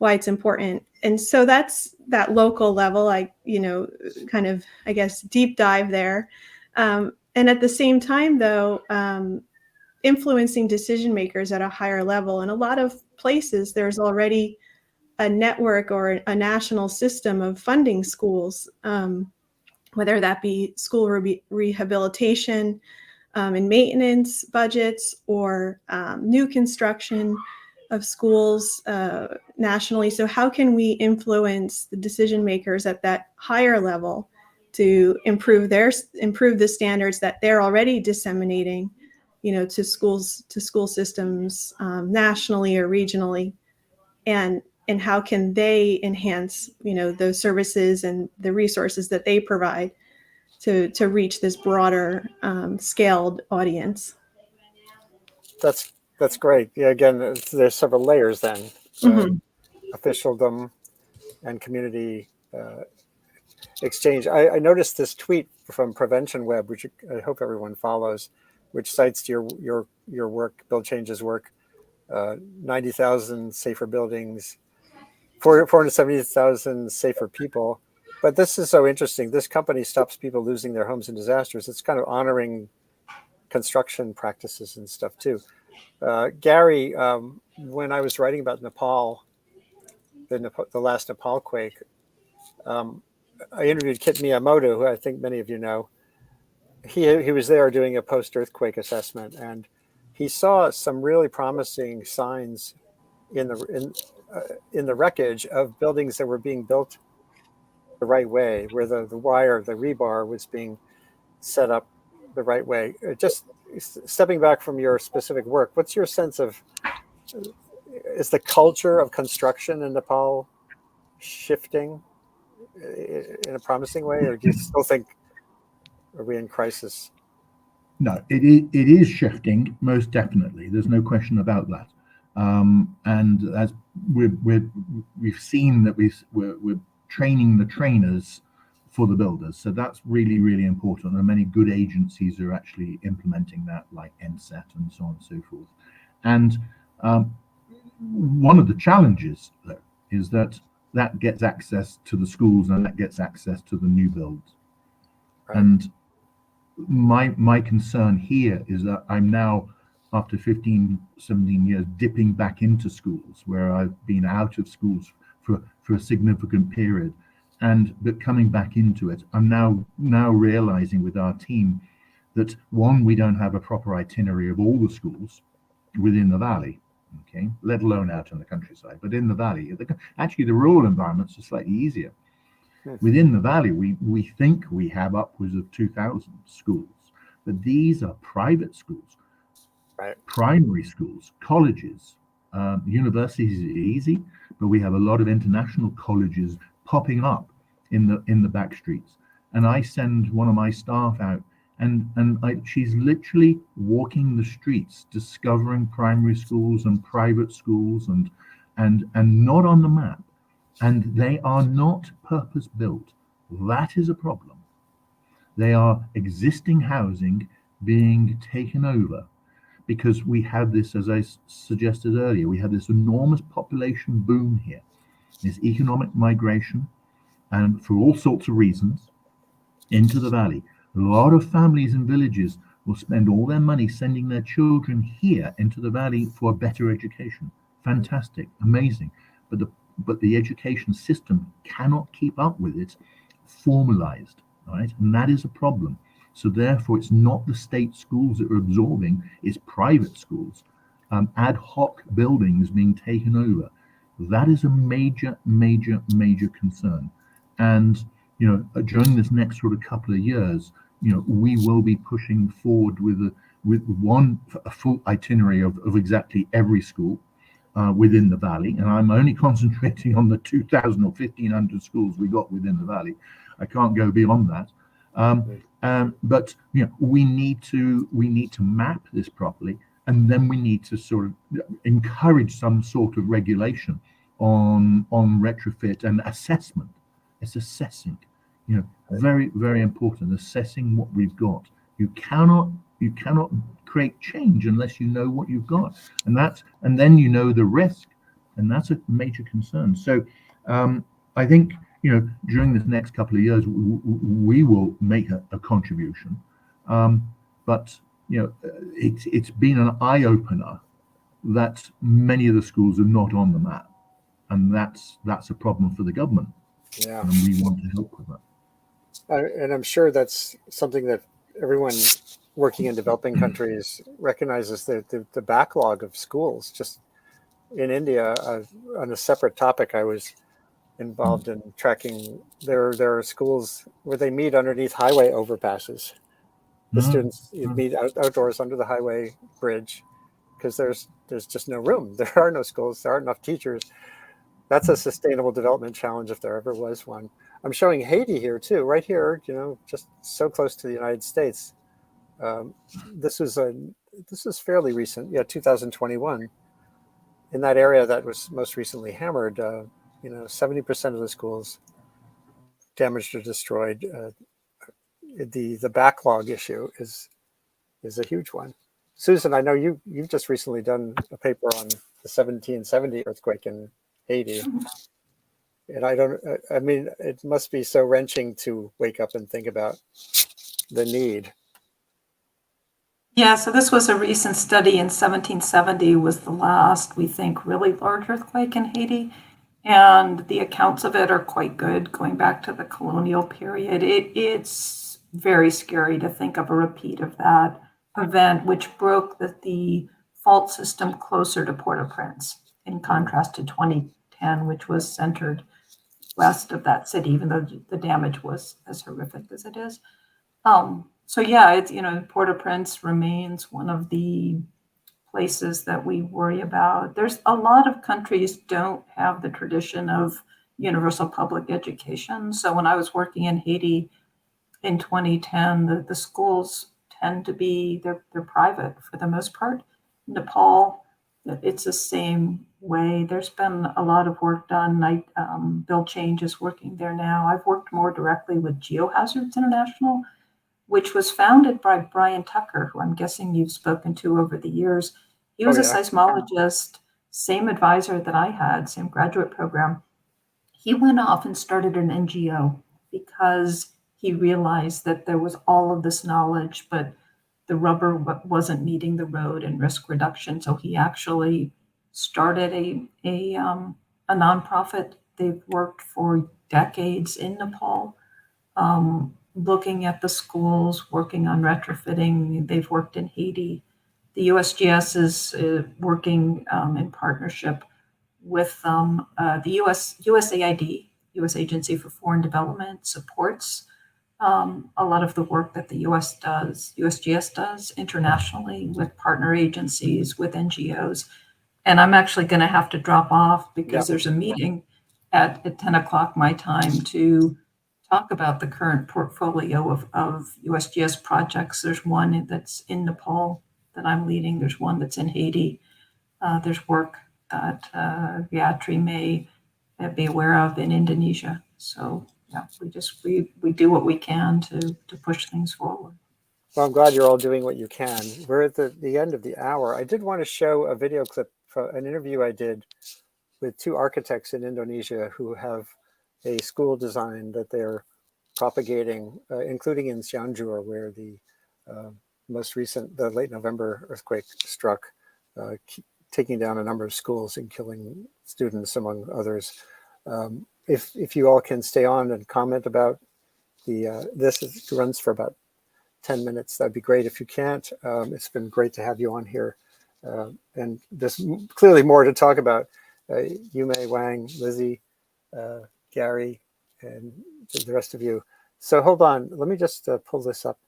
it's important. And so that's that local level, kind of, I guess, deep dive there. And at the same time, though, influencing decision makers at a higher level. In a lot of places, there's already a network or a national system of funding schools, whether that be school rehabilitation and maintenance budgets, or new construction of schools nationally. So how can we influence the decision makers at that higher level to improve the standards that they're already disseminating to school systems nationally or regionally, and how can they enhance those services and the resources that they provide to reach this broader scaled audience. That's great. Yeah, again, there's several layers then. Officialdom and community exchange. I noticed this tweet from Prevention Web, which I hope everyone follows, which cites your work, Build Change's work, 90,000 safer buildings, 470,000 safer people. But this is so interesting. This company stops people losing their homes in disasters. It's kind of honoring construction practices and stuff too. Gary, when I was writing about Nepal, the last Nepal quake, I interviewed Kit Miyamoto, who I think many of you know. He was there doing a post-earthquake assessment, and he saw some really promising signs in the wreckage of buildings that were being built the right way, where the rebar was being set up the right way. Just stepping back from your specific work, what's your sense of, is the culture of construction in Nepal shifting in a promising way, or do you still think, are we in crisis? No, it is shifting, most definitely. There's no question about that. And as we've seen that we're training the trainers for the builders, so that's really, really important. And many good agencies are actually implementing that, like NSET and so on and so forth. And one of the challenges, though, is that gets access to the schools and that gets access to the new builds. Right. And my concern here is that I'm now, after 15, 17 years, dipping back into schools where I've been out of schools for a significant period, but coming back into it, I'm now realizing with our team that, one, we don't have a proper itinerary of all the schools within the valley, okay, let alone out in the countryside. But in the valley, actually the rural environments are slightly easier. Within the valley, we think we have upwards of 2,000 schools, but these are private schools, right? Primary schools, colleges, universities is easy, but we have a lot of international colleges popping up in the back streets. And I send one of my staff out, and she's literally walking the streets, discovering primary schools and private schools, and not on the map. And they are not purpose built. That is a problem. They are existing housing being taken over, because we have this, as I suggested earlier, we have this enormous population boom here, this economic migration, and for all sorts of reasons, into the valley. A lot of families and villages will spend all their money sending their children here into the valley for a better education. Fantastic, amazing. But the education system cannot keep up with it formalized, right? And that is a problem. So therefore, it's not the state schools that are absorbing, it's private schools, ad hoc buildings being taken over. That is a major, major, major concern. And, during this next sort of couple of years, we will be pushing forward with a full itinerary of exactly every school within the valley. And I'm only concentrating on the 2,000 or 1,500 schools we got within the valley. I can't go beyond that. But we need to map this properly, and then we need to sort of encourage some sort of regulation on retrofit and assessment. It's assessing, very, very important. Assessing what we've got. You cannot create change unless you know what you've got, and then you know the risk, and that's a major concern. So I think during this next couple of years we will make a contribution, but it's been an eye-opener that many of the schools are not on the map, and that's a problem for the government. Yeah, and we want to help with that. And I'm sure that's something that everyone working in developing countries recognizes, the backlog of schools. Just in India, on a separate topic, I was involved in tracking. There are schools where they meet underneath highway overpasses, the students meet outdoors under the highway bridge because there's just no room. There are no schools. There aren't enough teachers. That's a sustainable development challenge if there ever was one. I'm showing Haiti here too, right here, just so close to the United States. This was fairly recent, 2021. In that area that was most recently hammered, 70% of the schools damaged or destroyed. The backlog issue is a huge one. Susan, I know you've just recently done a paper on the 1770 earthquake in Haiti. And I mean, it must be so wrenching to wake up and think about the need. Yeah, so this was a recent study in 1770 was the last, we think, really large earthquake in Haiti. And the accounts of it are quite good, going back to the colonial period. It's very scary to think of a repeat of that event, which broke the fault system closer to Port-au-Prince, in contrast to 2010, which was centered west of that city, even though the damage was as horrific as it is. So yeah, it's, Port-au-Prince remains one of the places that we worry about. There's a lot of countries don't have the tradition of universal public education. So when I was working in Haiti in 2010, the schools tend to be, they're private for the most part. Nepal, it's the same way. There's been a lot of work done. Bill Change is working there now. I've worked more directly with Geohazards International, which was founded by Brian Tucker, who I'm guessing you've spoken to over the years. He was a seismologist, same advisor that I had, same graduate program. He went off and started an NGO because he realized that there was all of this knowledge, but the rubber wasn't meeting the road in risk reduction. So he actually started a nonprofit. They've worked for decades in Nepal, looking at the schools, working on retrofitting. They've worked in Haiti. The USGS is working in partnership with the USAID, U.S. Agency for Foreign Development, supports a lot of the work that the USGS does internationally with partner agencies, with NGOs. And I'm actually going to have to drop off because there's a meeting at 10 o'clock my time to talk about the current portfolio of USGS projects. There's one that's in Nepal that I'm leading. There's one that's in Haiti. There's work that Gayatri may be aware of in Indonesia. So yeah, we do what we can to push things forward. Well, I'm glad you're all doing what you can. We're at the end of the hour. I did want to show a video clip from an interview I did with two architects in Indonesia who have a school design that they're propagating, including in Cianjur, where the the late November earthquake struck, taking down a number of schools and killing students, among others. If you all can stay on and comment about this runs for about 10 minutes, that'd be great. If you can't, it's been great to have you on here. And there's clearly more to talk about. Yume, Wang, Lizzie, Gary, and the rest of you. So hold on, let me just pull this up.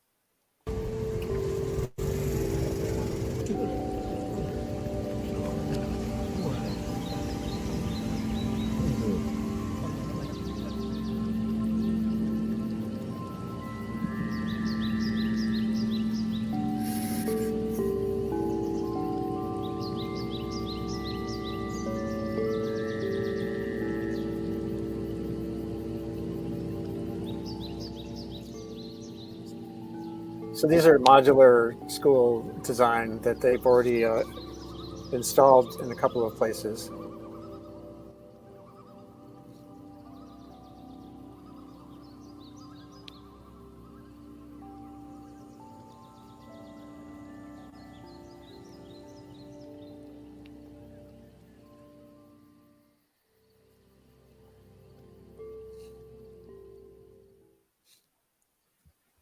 So these are modular school design that they've already installed in a couple of places.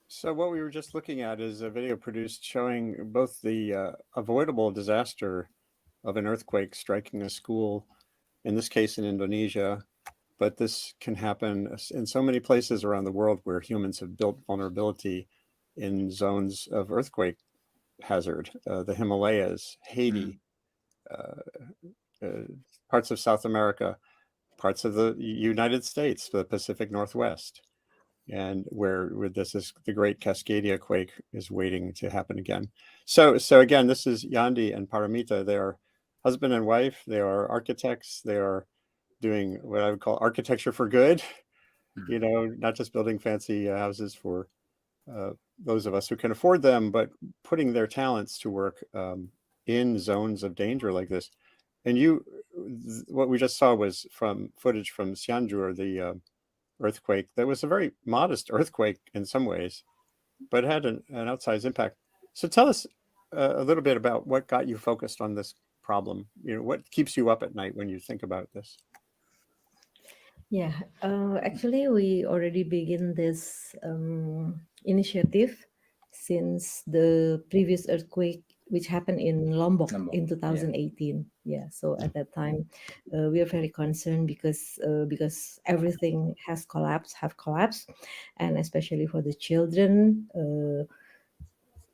So what we were just looking at is a video produced showing both the avoidable disaster of an earthquake striking a school, in this case in Indonesia, but this can happen in so many places around the world where humans have built vulnerability in zones of earthquake hazard, the Himalayas, Haiti, parts of South America, parts of the United States, the Pacific Northwest, and where this is the great Cascadia quake is waiting to happen again. So again, this is Yandi and Paramita. They are husband and wife. They are architects. They are doing what I would call architecture for good. You know, not just building fancy houses for those of us who can afford them, but putting their talents to work in zones of danger like this. And what we just saw was from footage from Cianjur, the earthquake. That was a very modest earthquake in some ways, but had an outsized impact. So tell us a little bit about what got you focused on this problem. You know, what keeps you up at night when you think about this? Yeah, actually, we already begin this initiative since the previous earthquake, which happened in Lombok in 2018. Yeah, so at that time, we are very concerned because everything have collapsed, and especially for the children.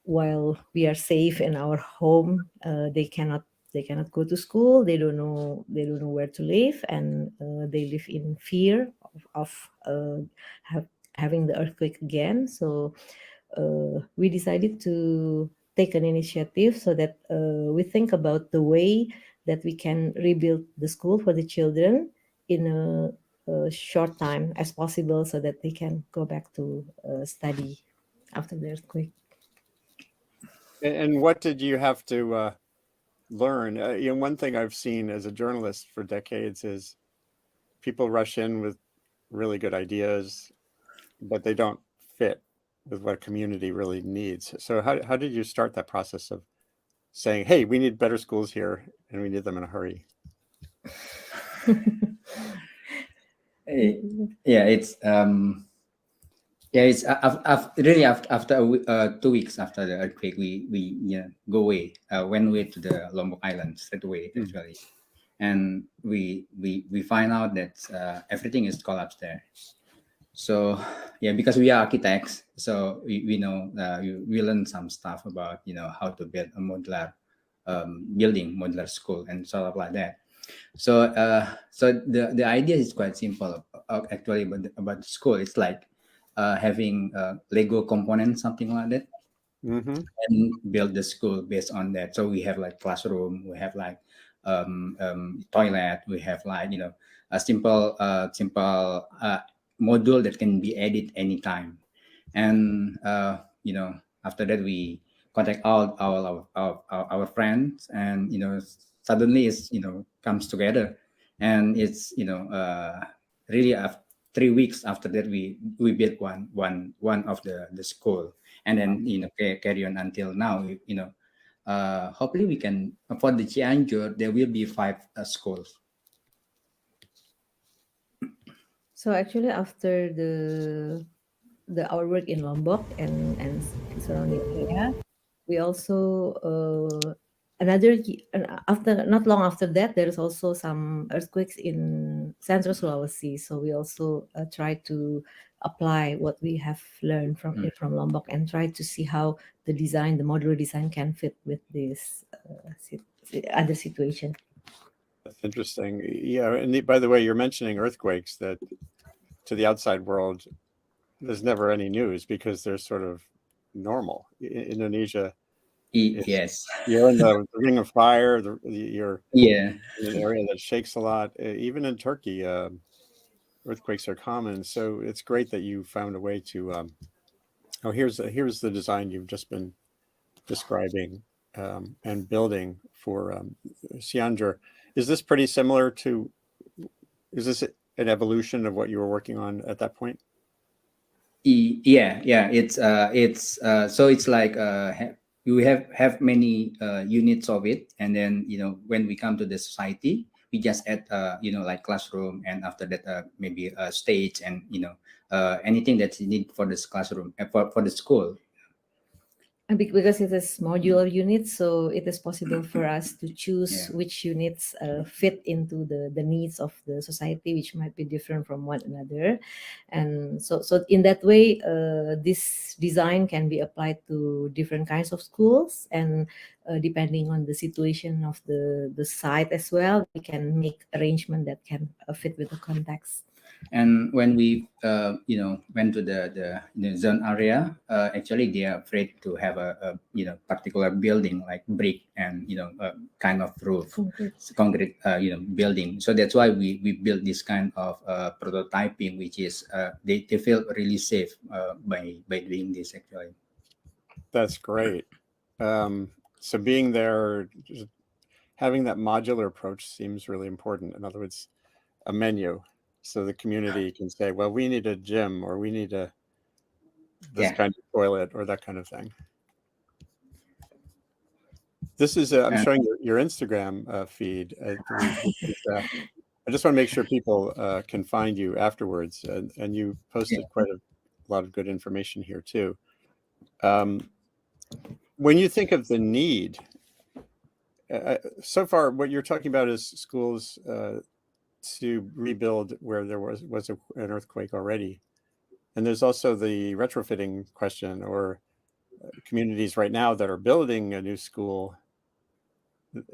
While we are safe in our home, they cannot go to school. They don't know where to live, and they live in fear of having the earthquake again. So we decided to take an initiative so that we think about the way that we can rebuild the school for the children in a short time as possible, so that they can go back to study after the earthquake. And what did you have to learn? You know, one thing I've seen as a journalist for decades is people rush in with really good ideas, but they don't fit with what a community really needs. So how did you start that process of saying, hey, we need better schools here and we need them in a hurry? It's really after 2 weeks after the earthquake, we go away, went away to the Lombok Island straight away actually, and we find out that everything is collapsed there. So because we are architects, so we know we learn some stuff about how to build a modular building, modular school, and sort of like that. So the idea is quite simple actually about the school. It's like having Lego components, something like that, and build the school based on that. So we have like classroom, we have like toilet, we have like a simple module that can be added anytime. And after that we contact all our friends, and suddenly it's comes together, and it's really 3 weeks after that we built one of the school, and then carry on until now. Hopefully we can, for the Cianjur there will be 5 schools. So actually, after our work in Lombok and surrounding area, we also not long after that, there is also some earthquakes in Central Sulawesi. So we also try to apply what we have learned from Lombok and try to see how the modular design can fit with this other situation. That's interesting. Yeah, and by the way, you're mentioning earthquakes that to the outside world, there's never any news because they're sort of normal. Indonesia, yes, you're in the ring of fire. You're in an area that shakes a lot. Even in Turkey, earthquakes are common. So it's great that you found a way to. Here's the design you've just been describing and building for Cianjur. Is this pretty similar to? Is this an evolution of what you were working on at that point? It's so it's like we have many units of it, and then when we come to the society, we just add like classroom, and after that maybe a stage, and anything that's needed for this classroom for the school. And because it is modular units, so it is possible for us to choose Yeah. which units fit into the needs of the society, which might be different from one another. And so in that way, this design can be applied to different kinds of schools, and depending on the situation of the site as well, we can make arrangement that can fit with the context. And when we went to the zone area, actually they are afraid to have a particular building like brick and kind of roof, concrete building. So that's why we built this kind of prototyping, which is they feel really safe by doing this actually. That's great. So being there, just having that modular approach seems really important. In other words, a menu, so the community can say, well, we need a gym, or we need this kind of toilet, or that kind of thing. This is I'm showing your Instagram feed. I just want to make sure people can find you afterwards, and you posted quite a lot of good information here too. When you think of the need, so far what you're talking about is schools to rebuild where there was an earthquake already, and there's also the retrofitting question, or communities right now that are building a new school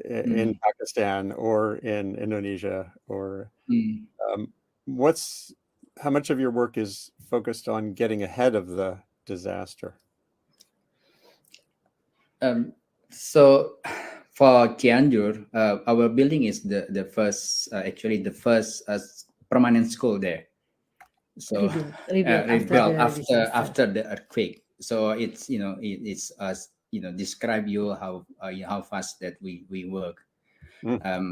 in Pakistan or in Indonesia, or how much of your work is focused on getting ahead of the disaster? So for Cianjur, our building is the first actually the first permanent school there. So rebuilt after the earthquake. So it's it's describe you how fast that we work.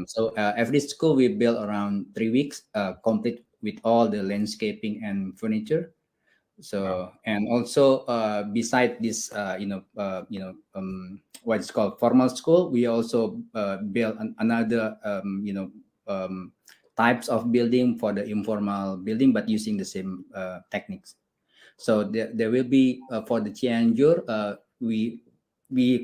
So every school we built around 3 weeks, complete with all the landscaping and furniture. So and also beside this what's called formal school, we also built another types of building for the informal building, but using the same techniques. So there will be for the Cianjur, we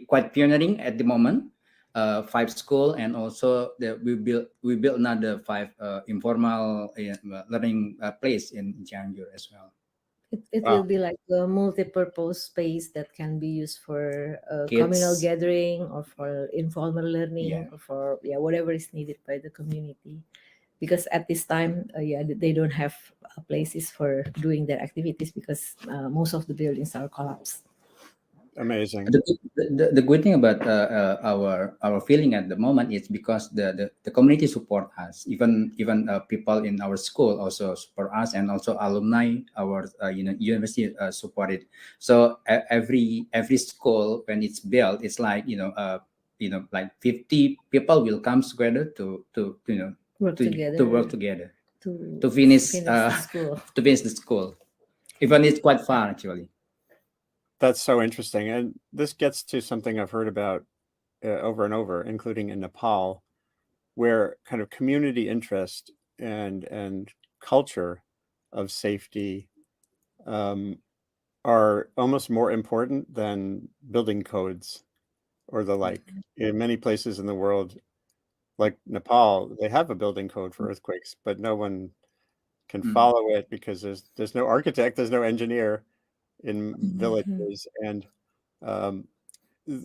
quite pioneering at the moment, 5 school, and also we built another 5 informal learning place in Cianjur as well. It will be like a multi-purpose space that can be used for communal gathering, or for informal learning, or for whatever is needed by the community. Because at this time, they don't have places for doing their activities, because most of the buildings are collapsed. Amazing. The good thing about our feeling at the moment is because the community support us. Even people in our school also support us, and also alumni our university supported. So every school when it's built, it's like like 50 people will come together to work together to finish the school. To finish the school, even it's quite far actually. That's so interesting. And this gets to something I've heard about over and over, including in Nepal, where kind of community interest and culture of safety are almost more important than building codes or the like. In many places in the world, like Nepal, they have a building code for earthquakes, but no one can follow it because there's no architect, there's no engineer in villages. And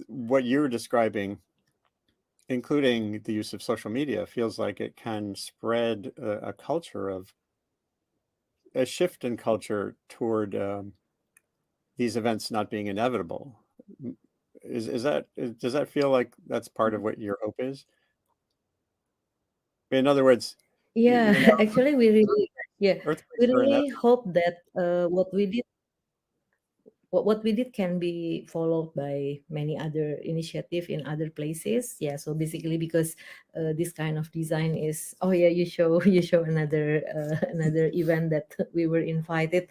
what you're describing, including the use of social media, feels like it can spread a culture of a shift in culture toward these events not being inevitable. Does that feel like that's part of what your hope is? In other words, actually we really hope that what we did can be followed by many other initiatives in other places. So basically, because this kind of design is you show another another event that we were invited.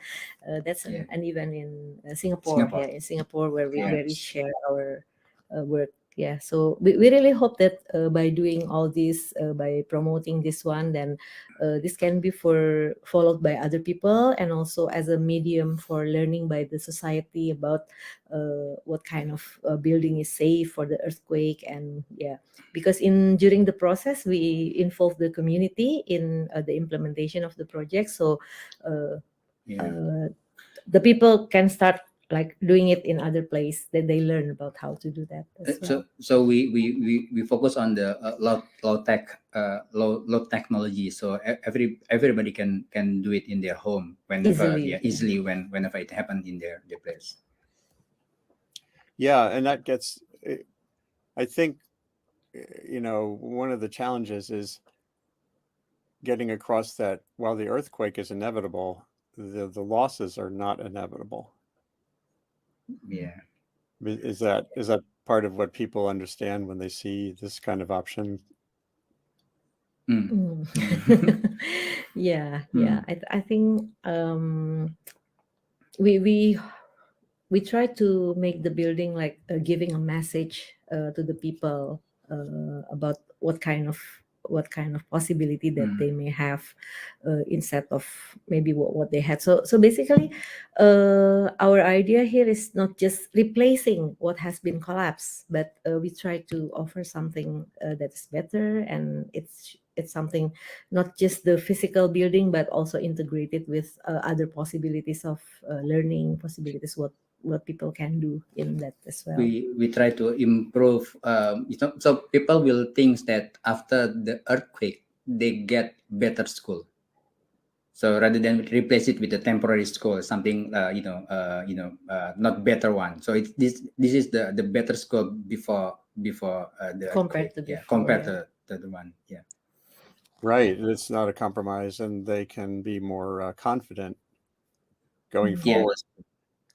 That's an event in Singapore. In Singapore, where we share our work yeah, so we really hope that by doing all this, by promoting this one, then this can be followed by other people, and also as a medium for learning by the society about what kind of building is safe for the earthquake. And yeah, because during the process we involve the community in the implementation of the project, so the people can start like doing it in other place, that they learn about how to do that as well. So we focus on the low technology, so everybody can do it in their home whenever easily whenever it happened in their place. Yeah, and that gets, I think, one of the challenges is getting across that while the earthquake is inevitable, the losses are not inevitable. Yeah. Is that part of what people understand when they see this kind of option? Yeah. I think we try to make the building like giving a message to the people about what kind of possibility that they may have instead of maybe what they had. So basically our idea here is not just replacing what has been collapsed, but we try to offer something that is better, and it's something not just the physical building, but also integrated with other possibilities of learning, possibilities what people can do in that as well. We try to improve, so people will think that after the earthquake they get better school. So rather than replace it with a temporary school, something not better one. So this is the better school before the compared earthquake. to before, compared to the one. Yeah. Right. It's not a compromise, and they can be more confident going forward.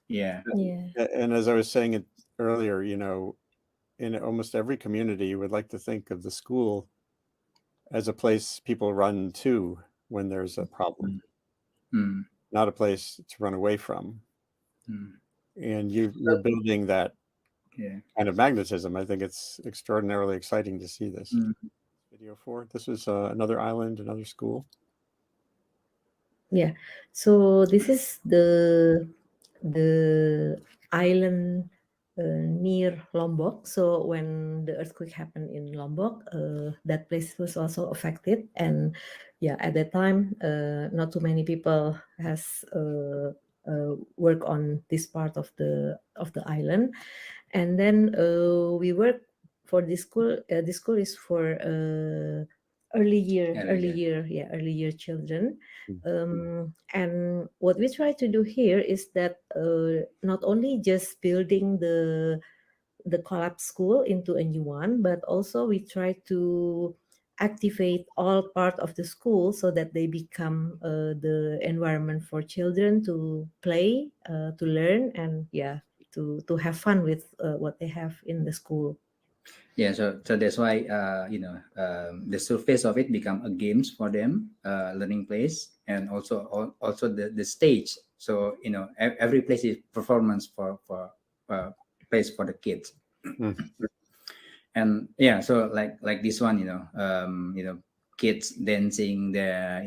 Yeah. And as I was saying it earlier, in almost every community, you would like to think of the school as a place people run to when there's a problem, not a place to run away from. And you're building that kind of magnetism. I think it's extraordinarily exciting to see this. Video 4. This is another island, another school. Yeah. So this is the island near Lombok. So when the earthquake happened in Lombok, that place was also affected. And yeah, at that time, not too many people has work on this part of the island. And then we work for this school. This school is for early year children. And what we try to do here is that not only just building the collapsed school into a new one, but also we try to activate all part of the school so that they become the environment for children to play, to learn, and to have fun with what they have in the school. Yeah, so that's why the surface of it become a games for them, learning place, and also the stage. So every place is performance for place for the kids. And yeah, so like this one, kids dancing there,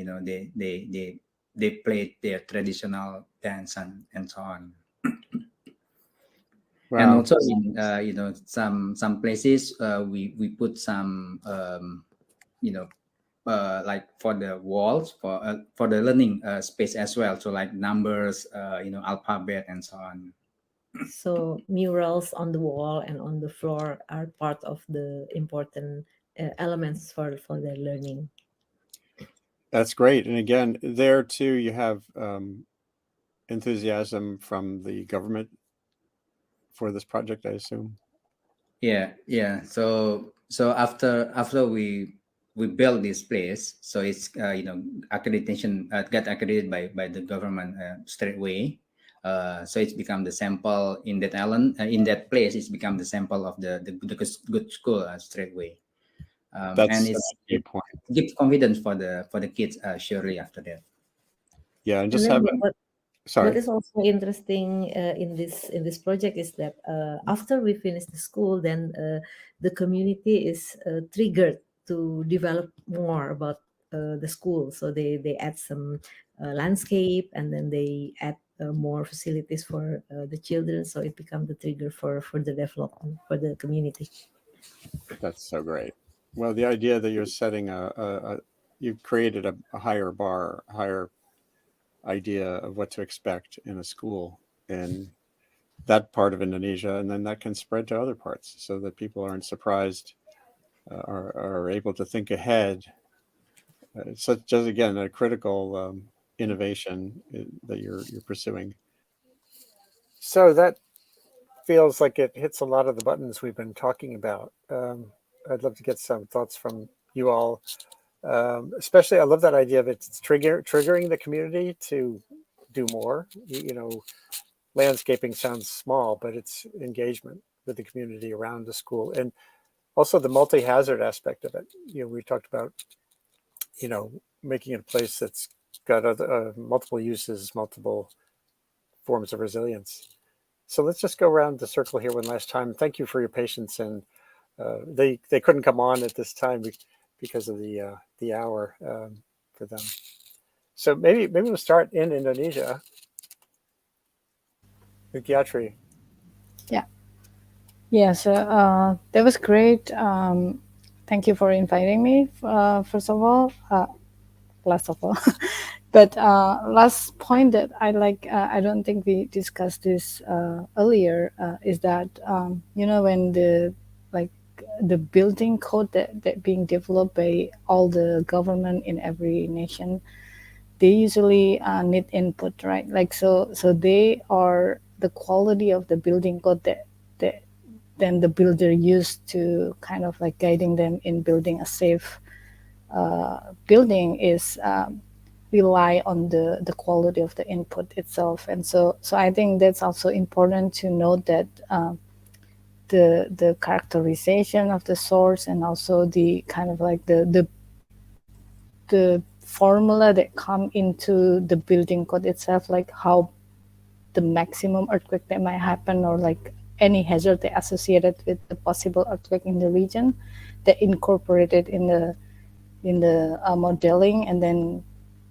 they play their traditional dance and so on. Wow. And also in some places we put some like for the walls for the learning space as well, so like numbers, alphabet and so on. So murals on the wall and on the floor are part of the important elements for their learning. That's great. And again, there too, you have enthusiasm from the government for this project, I assume. Yeah. So after we built this place, so it's accreditation got accredited by the government straight away. So it's become the sample in that island, in that place. It's become the sample of the good school straight away. And it gives confidence for the kids surely after that. Yeah, and just having Sorry. What is also interesting in this project is that after we finish the school, then the community is triggered to develop more about the school. So they add some landscape, and then they add more facilities for the children. So it becomes the trigger for the development for the community. That's so great. Well, the idea that you're setting you created a higher bar, a higher idea of what to expect in a school in that part of Indonesia, and then that can spread to other parts so that people aren't surprised, are able to think ahead. It's such, just again, a critical innovation that you're pursuing. So that feels like it hits a lot of the buttons we've been talking about. I'd love to get some thoughts from you all. Especially, I love that idea of it's triggering the community to do more. You know, landscaping sounds small, but it's engagement with the community around the school, and also the multi-hazard aspect of it. You know, we talked about, you know, making it a place that's got other multiple uses, multiple forms of resilience. So let's just go around the circle here one last time. Thank you for your patience, and they couldn't come on at this time because of the hour for them. So maybe we'll start in Indonesia with Gayatri. Yeah, so that was great. Thank you for inviting me, first of all, last of all. But last point that I like, I don't think we discussed this earlier, is that, you know, when the building code that being developed by all the government in every nation, they usually need input, right? Like, so they are the quality of the building code that then the builder used to kind of like guiding them in building a safe building is rely on the quality of the input itself. And so I think that's also important to note that the characterization of the source, and also the kind of like the formula that come into the building code itself, like how the maximum earthquake that might happen, or like any hazard that associated with the possible earthquake in the region, that incorporated in the modeling and then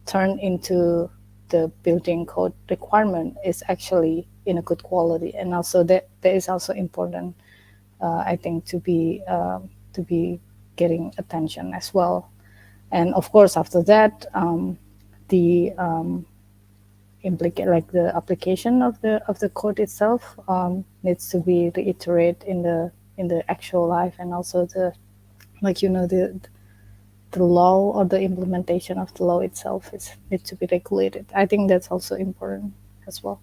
turn into the building code requirement is actually in a good quality. And also that is also important, I think, to be getting attention as well. And of course, after that, the like the application of the code itself needs to be reiterated in the actual life, and also the, like, you know, the law or the implementation of the law itself needs to be regulated. I think that's also important as well.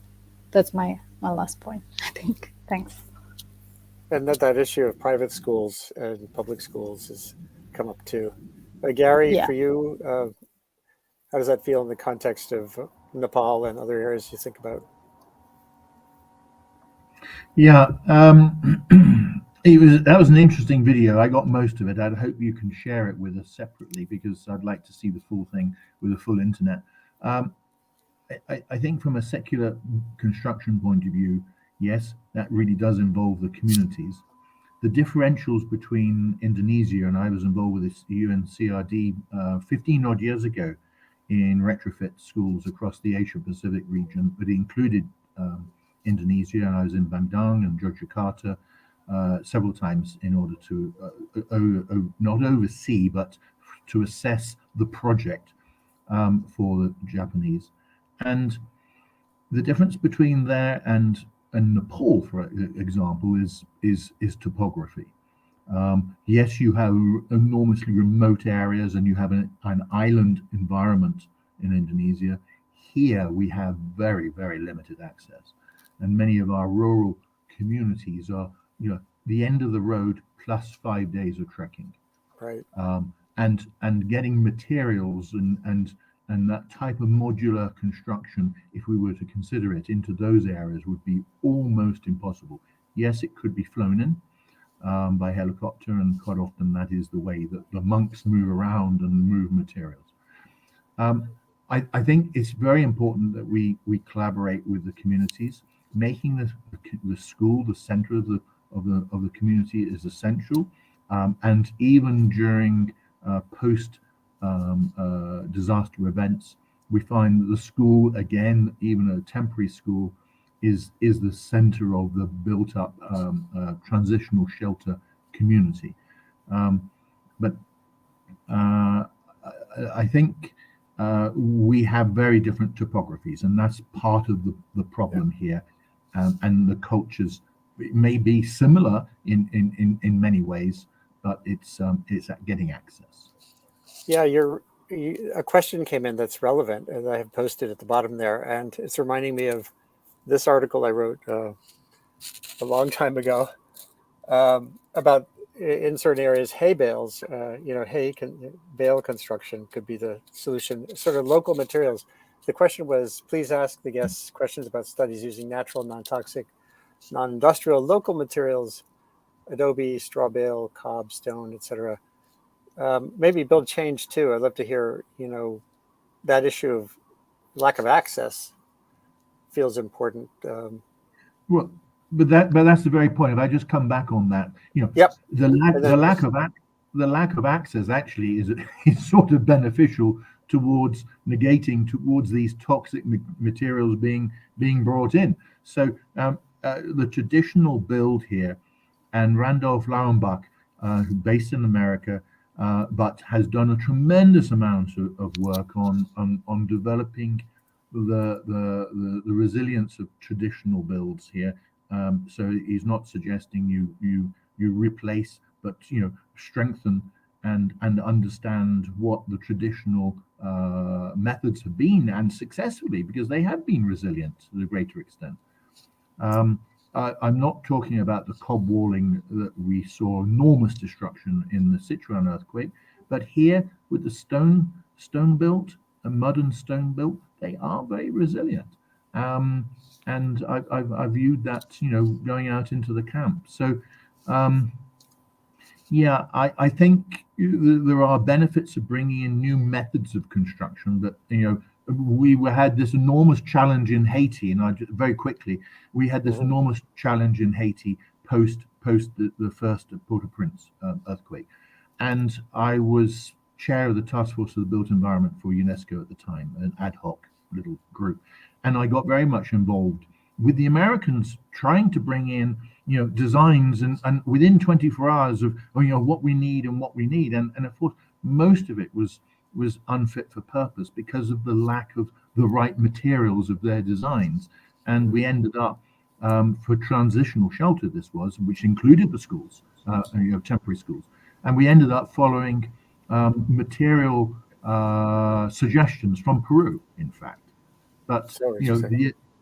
That's my last point, I think. Thanks. And that issue of private schools and public schools has come up too. Gary, Yeah. for you, how does that feel in the context of Nepal and other areas you think about? Yeah, that was an interesting video. I got most of it. I'd hope you can share it with us separately, because I'd like to see the full thing with a full internet. I think from a secular construction point of view, yes, that really does involve the communities. The differentials between Indonesia, and I was involved with this UNCRD 15 odd years ago in retrofit schools across the Asia Pacific region, but it included Indonesia, and I was in Bandung and Yogyakarta several times in order to not oversee, but to assess the project for the Japanese. And the difference between there and Nepal, for example, is topography. Yes, you have enormously remote areas, and you have an island environment in Indonesia. Here we have very, very limited access, and many of our rural communities are, you know, the end of the road plus 5 days of trekking. Right. And getting materials and that type of modular construction, if we were to consider it, into those areas would be almost impossible. Yes, it could be flown in by helicopter, and quite often that is the way that the monks move around and move materials. I think it's very important that we collaborate with the communities. Making the school the center of the community is essential, and even during post disaster events, we find that the school, again, even a temporary school, is the center of the built up transitional shelter community. But I think we have very different topographies, and that's part of the problem here. And the cultures may be similar in many ways, but it's getting access. Yeah, a question came in that's relevant, and I have posted at the bottom there, and it's reminding me of this article I wrote a long time ago about in certain areas hay bales. Bale construction could be the solution. Sort of local materials. The question was, please ask the guests questions about studies using natural, non-toxic, non-industrial local materials, adobe, straw bale, cob, stone, etc. Maybe build change too. I'd love to hear, that issue of lack of access feels important. Well, but that's the very point. If I just come back on that, Yep. the lack of access actually is sort of beneficial towards these toxic materials being brought in. So the traditional build here, and Randolph Lauenbach, based in America, but has done a tremendous amount of work on developing the resilience of traditional builds here. So he's not suggesting you replace, but strengthen and understand what the traditional methods have been, and successfully, because they have been resilient to a greater extent. I'm not talking about the cob walling that we saw enormous destruction in the Sichuan earthquake, but here with the stone built and mud and stone built, they are very resilient. And I viewed that, going out into the camp. So, I think there are benefits of bringing in new methods of construction, but we had this enormous challenge in Haiti, and very quickly we had this enormous challenge in Haiti post the first Port-au-Prince earthquake, and I was chair of the task force of the built environment for UNESCO at the time, an ad hoc little group, and I got very much involved with the Americans trying to bring in designs and within 24 hours of what we need, and of course most of it was unfit for purpose because of the lack of the right materials of their designs. And we ended up for transitional shelter, which included the schools, temporary schools, and we ended up following material suggestions from Peru, in fact. But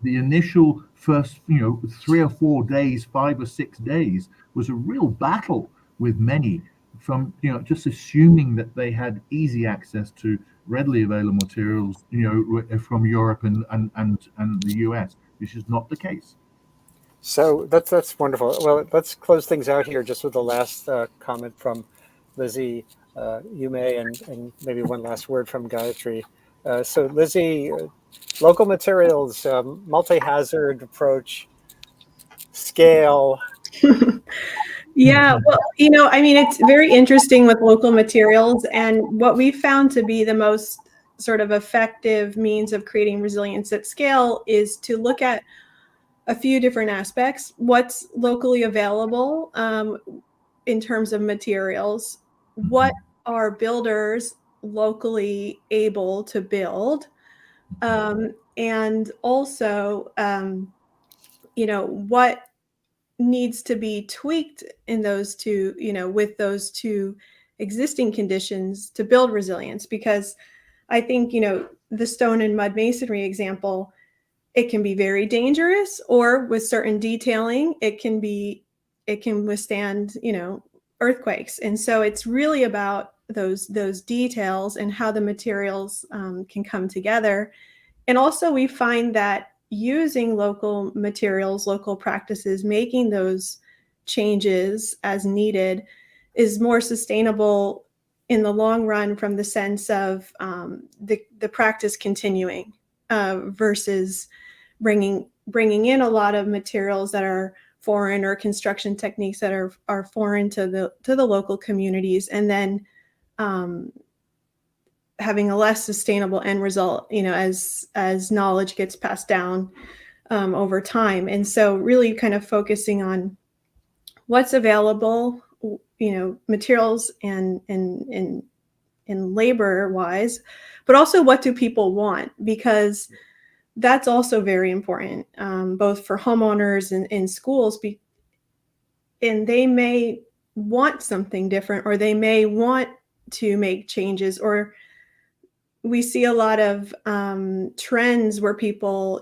the initial first 3 or 4 days, 5 or 6 days, was a real battle with many, from just assuming that they had easy access to readily available materials from Europe and the US, which is not the case. So that's wonderful. Well, let's close things out here just with the last comment from Lizzie, Yume, and maybe one last word from Gayatri. So Lizzie, local materials, multi-hazard approach, scale. Yeah, well, it's very interesting with local materials, and what we found to be the most sort of effective means of creating resilience at scale is to look at a few different aspects. What's locally available in terms of materials? What are builders locally able to build? And also, what needs to be tweaked in those two, with those two existing conditions to build resilience? Because I think, the stone and mud masonry example, it can be very dangerous, or with certain detailing, it can withstand, earthquakes. And so it's really about those details and how the materials can come together. And also we find that using local materials, local practices, making those changes as needed is more sustainable in the long run from the sense of the practice continuing versus bringing in a lot of materials that are foreign or construction techniques that are foreign to the local communities, and then having a less sustainable end result, as knowledge gets passed down over time. And so really kind of focusing on what's available, materials and labor wise, but also what do people want, because that's also very important, both for homeowners and in schools. And they may want something different, or they may want to make changes, or we see a lot of trends where people,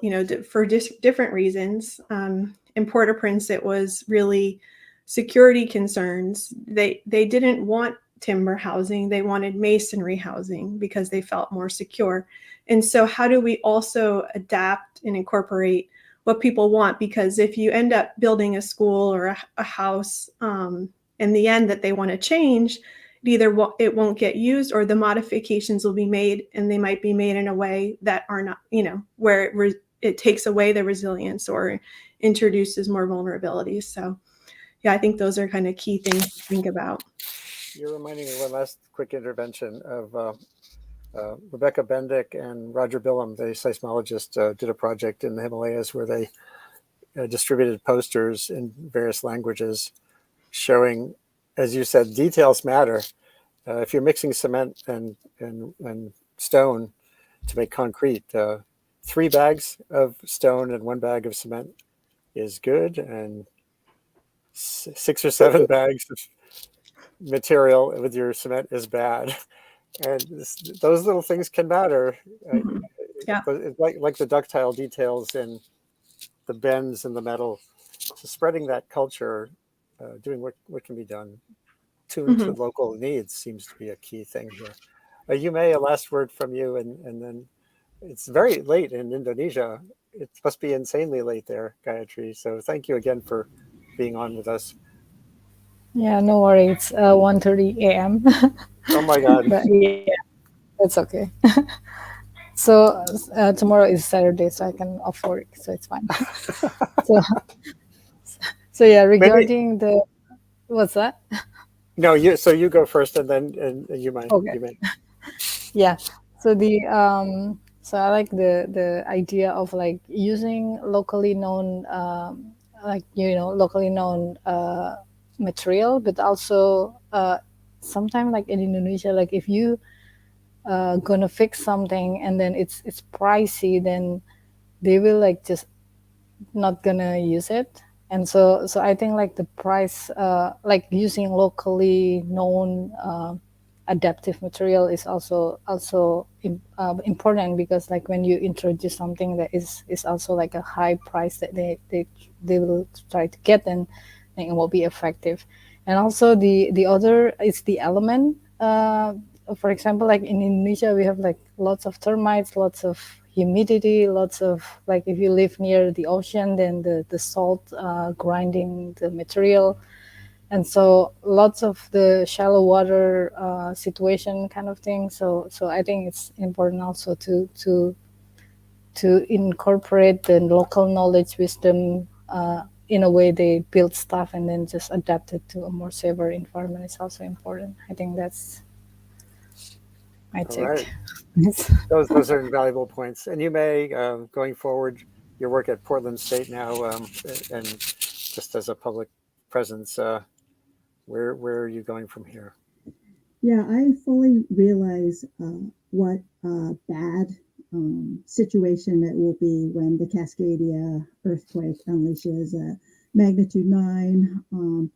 for different reasons. In Port-au-Prince, it was really security concerns. They didn't want timber housing. They wanted masonry housing because they felt more secure. And so how do we also adapt and incorporate what people want? Because if you end up building a school or a house in the end that they want to change, either it won't get used, or the modifications will be made, and they might be made in a way that are not, where it takes away the resilience or introduces more vulnerabilities. So yeah, I think those are kind of key things to think about. You're reminding me one last quick intervention of Rebecca Bendick and Roger Billam, the seismologist, did a project in the Himalayas where they distributed posters in various languages showing, as you said, details matter. If you're mixing cement and stone to make concrete, 3 bags of stone and 1 bag of cement is good, and 6 or 7 bags of material with your cement is bad. And those little things can matter. Yeah. It's like the ductile details and the bends in the metal. So spreading that culture, doing what can be done, tuned to local needs, seems to be a key thing here. You may, a last word from you, and then it's very late in Indonesia. It must be insanely late there, Gayatri. So thank you again for being on with us. Yeah, no worries. It's 1:30 a.m. Oh my God. But yeah, it's okay. So tomorrow is Saturday, so I can off work, so it's fine. so yeah, regarding the what's that? No, you go first, and then you might. Okay. You may. Yeah. So so I like the idea of like using locally known locally known material, but also sometimes like in Indonesia, like if you gonna fix something and then it's pricey, then they will like just not gonna use it. And so I think like the price, like using locally known adaptive material is also important, because like when you introduce something that is also like a high price that they will try to get, then it will be effective. And also the other is the element. For example, like in Indonesia, we have like lots of termites, lots of humidity, lots of like if you live near the ocean, then the salt grinding the material. And so lots of the shallow water situation kind of thing. So I think it's important also to incorporate the local knowledge, wisdom in a way they build stuff and then just adapt it to a more safer environment is also important. I think that's my take. Right. Those are invaluable points. And you may, going forward, your work at Portland State now, and just as a public presence, where are you going from here? Yeah, I fully realize what bad situation it will be when the Cascadia earthquake unleashes a magnitude 9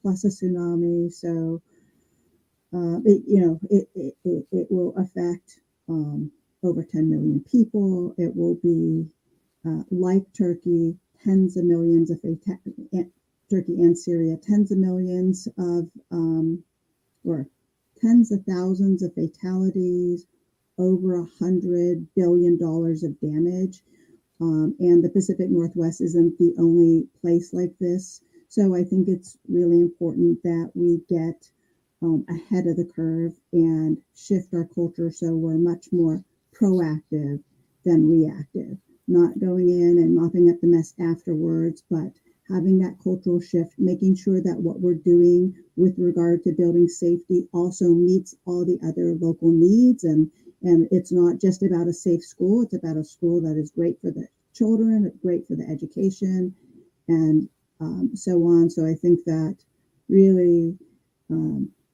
plus a tsunami. So it will affect over 10 million people. It will be like Turkey, tens of millions of Turkey and Syria, tens of millions of or tens of thousands of fatalities, over $100 billion of damage. And the Pacific Northwest isn't the only place like this. So I think it's really important that we get ahead of the curve and shift our culture so we're much more proactive than reactive, not going in and mopping up the mess afterwards, but having that cultural shift, making sure that what we're doing with regard to building safety also meets all the other local needs. And it's not just about a safe school, it's about a school that is great for the children, great for the education, and so on. So I think that really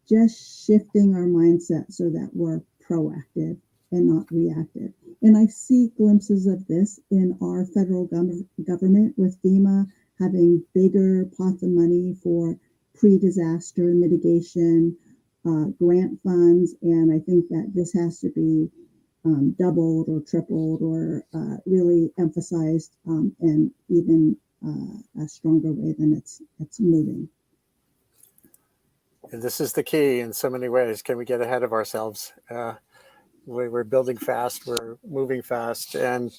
just shifting our mindset so that we're proactive and not reactive. And I see glimpses of this in our federal government with FEMA having bigger pots of money for pre-disaster mitigation, grant funds. And I think that this has to be doubled or tripled or really emphasized in even a stronger way than it's moving. And this is the key in so many ways. Can we get ahead of ourselves? We're building fast, we're moving fast, and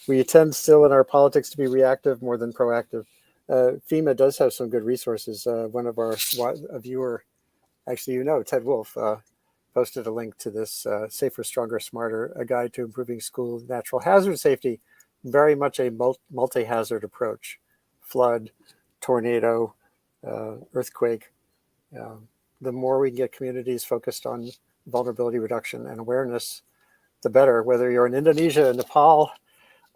we tend still in our politics to be reactive more than proactive. FEMA does have some good resources. One of our a viewer, actually, Ted Wolf, posted a link to this Safer, Stronger, Smarter, a guide to improving school natural hazard safety, very much a multi-hazard approach: flood, tornado, earthquake. The more we get communities focused on vulnerability reduction and awareness, the better. Whether you're in Indonesia, Nepal,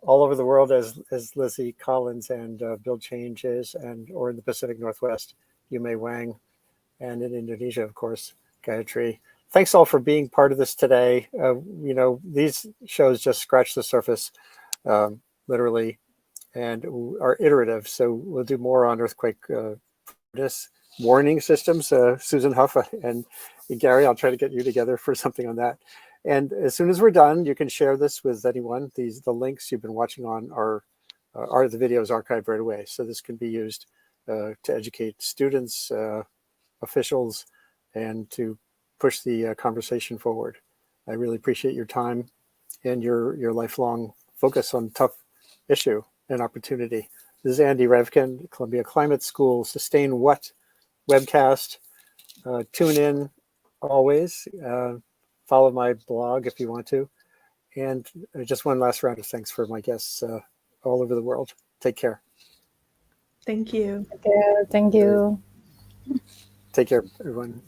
all over the world, as Lizzie Collins and Build Change is, or in the Pacific Northwest, Yume Wang, and in Indonesia, of course, Gayatri. Thanks all for being part of this today. These shows just scratch the surface, literally, and are iterative. So we'll do more on earthquake warning systems. Susan Hough and Gary, I'll try to get you together for something on that. And as soon as we're done, you can share this with anyone. The links you've been watching on are the videos archived right away. So this can be used to educate students, officials, and to push the conversation forward. I really appreciate your time and your lifelong focus on tough issue and opportunity. This is Andy Revkin, Columbia Climate School Sustain What webcast. Tune in always. Follow my blog if you want to. And just one last round of thanks for my guests all over the world. Take care. Thank you. Thank you. Take care, everyone.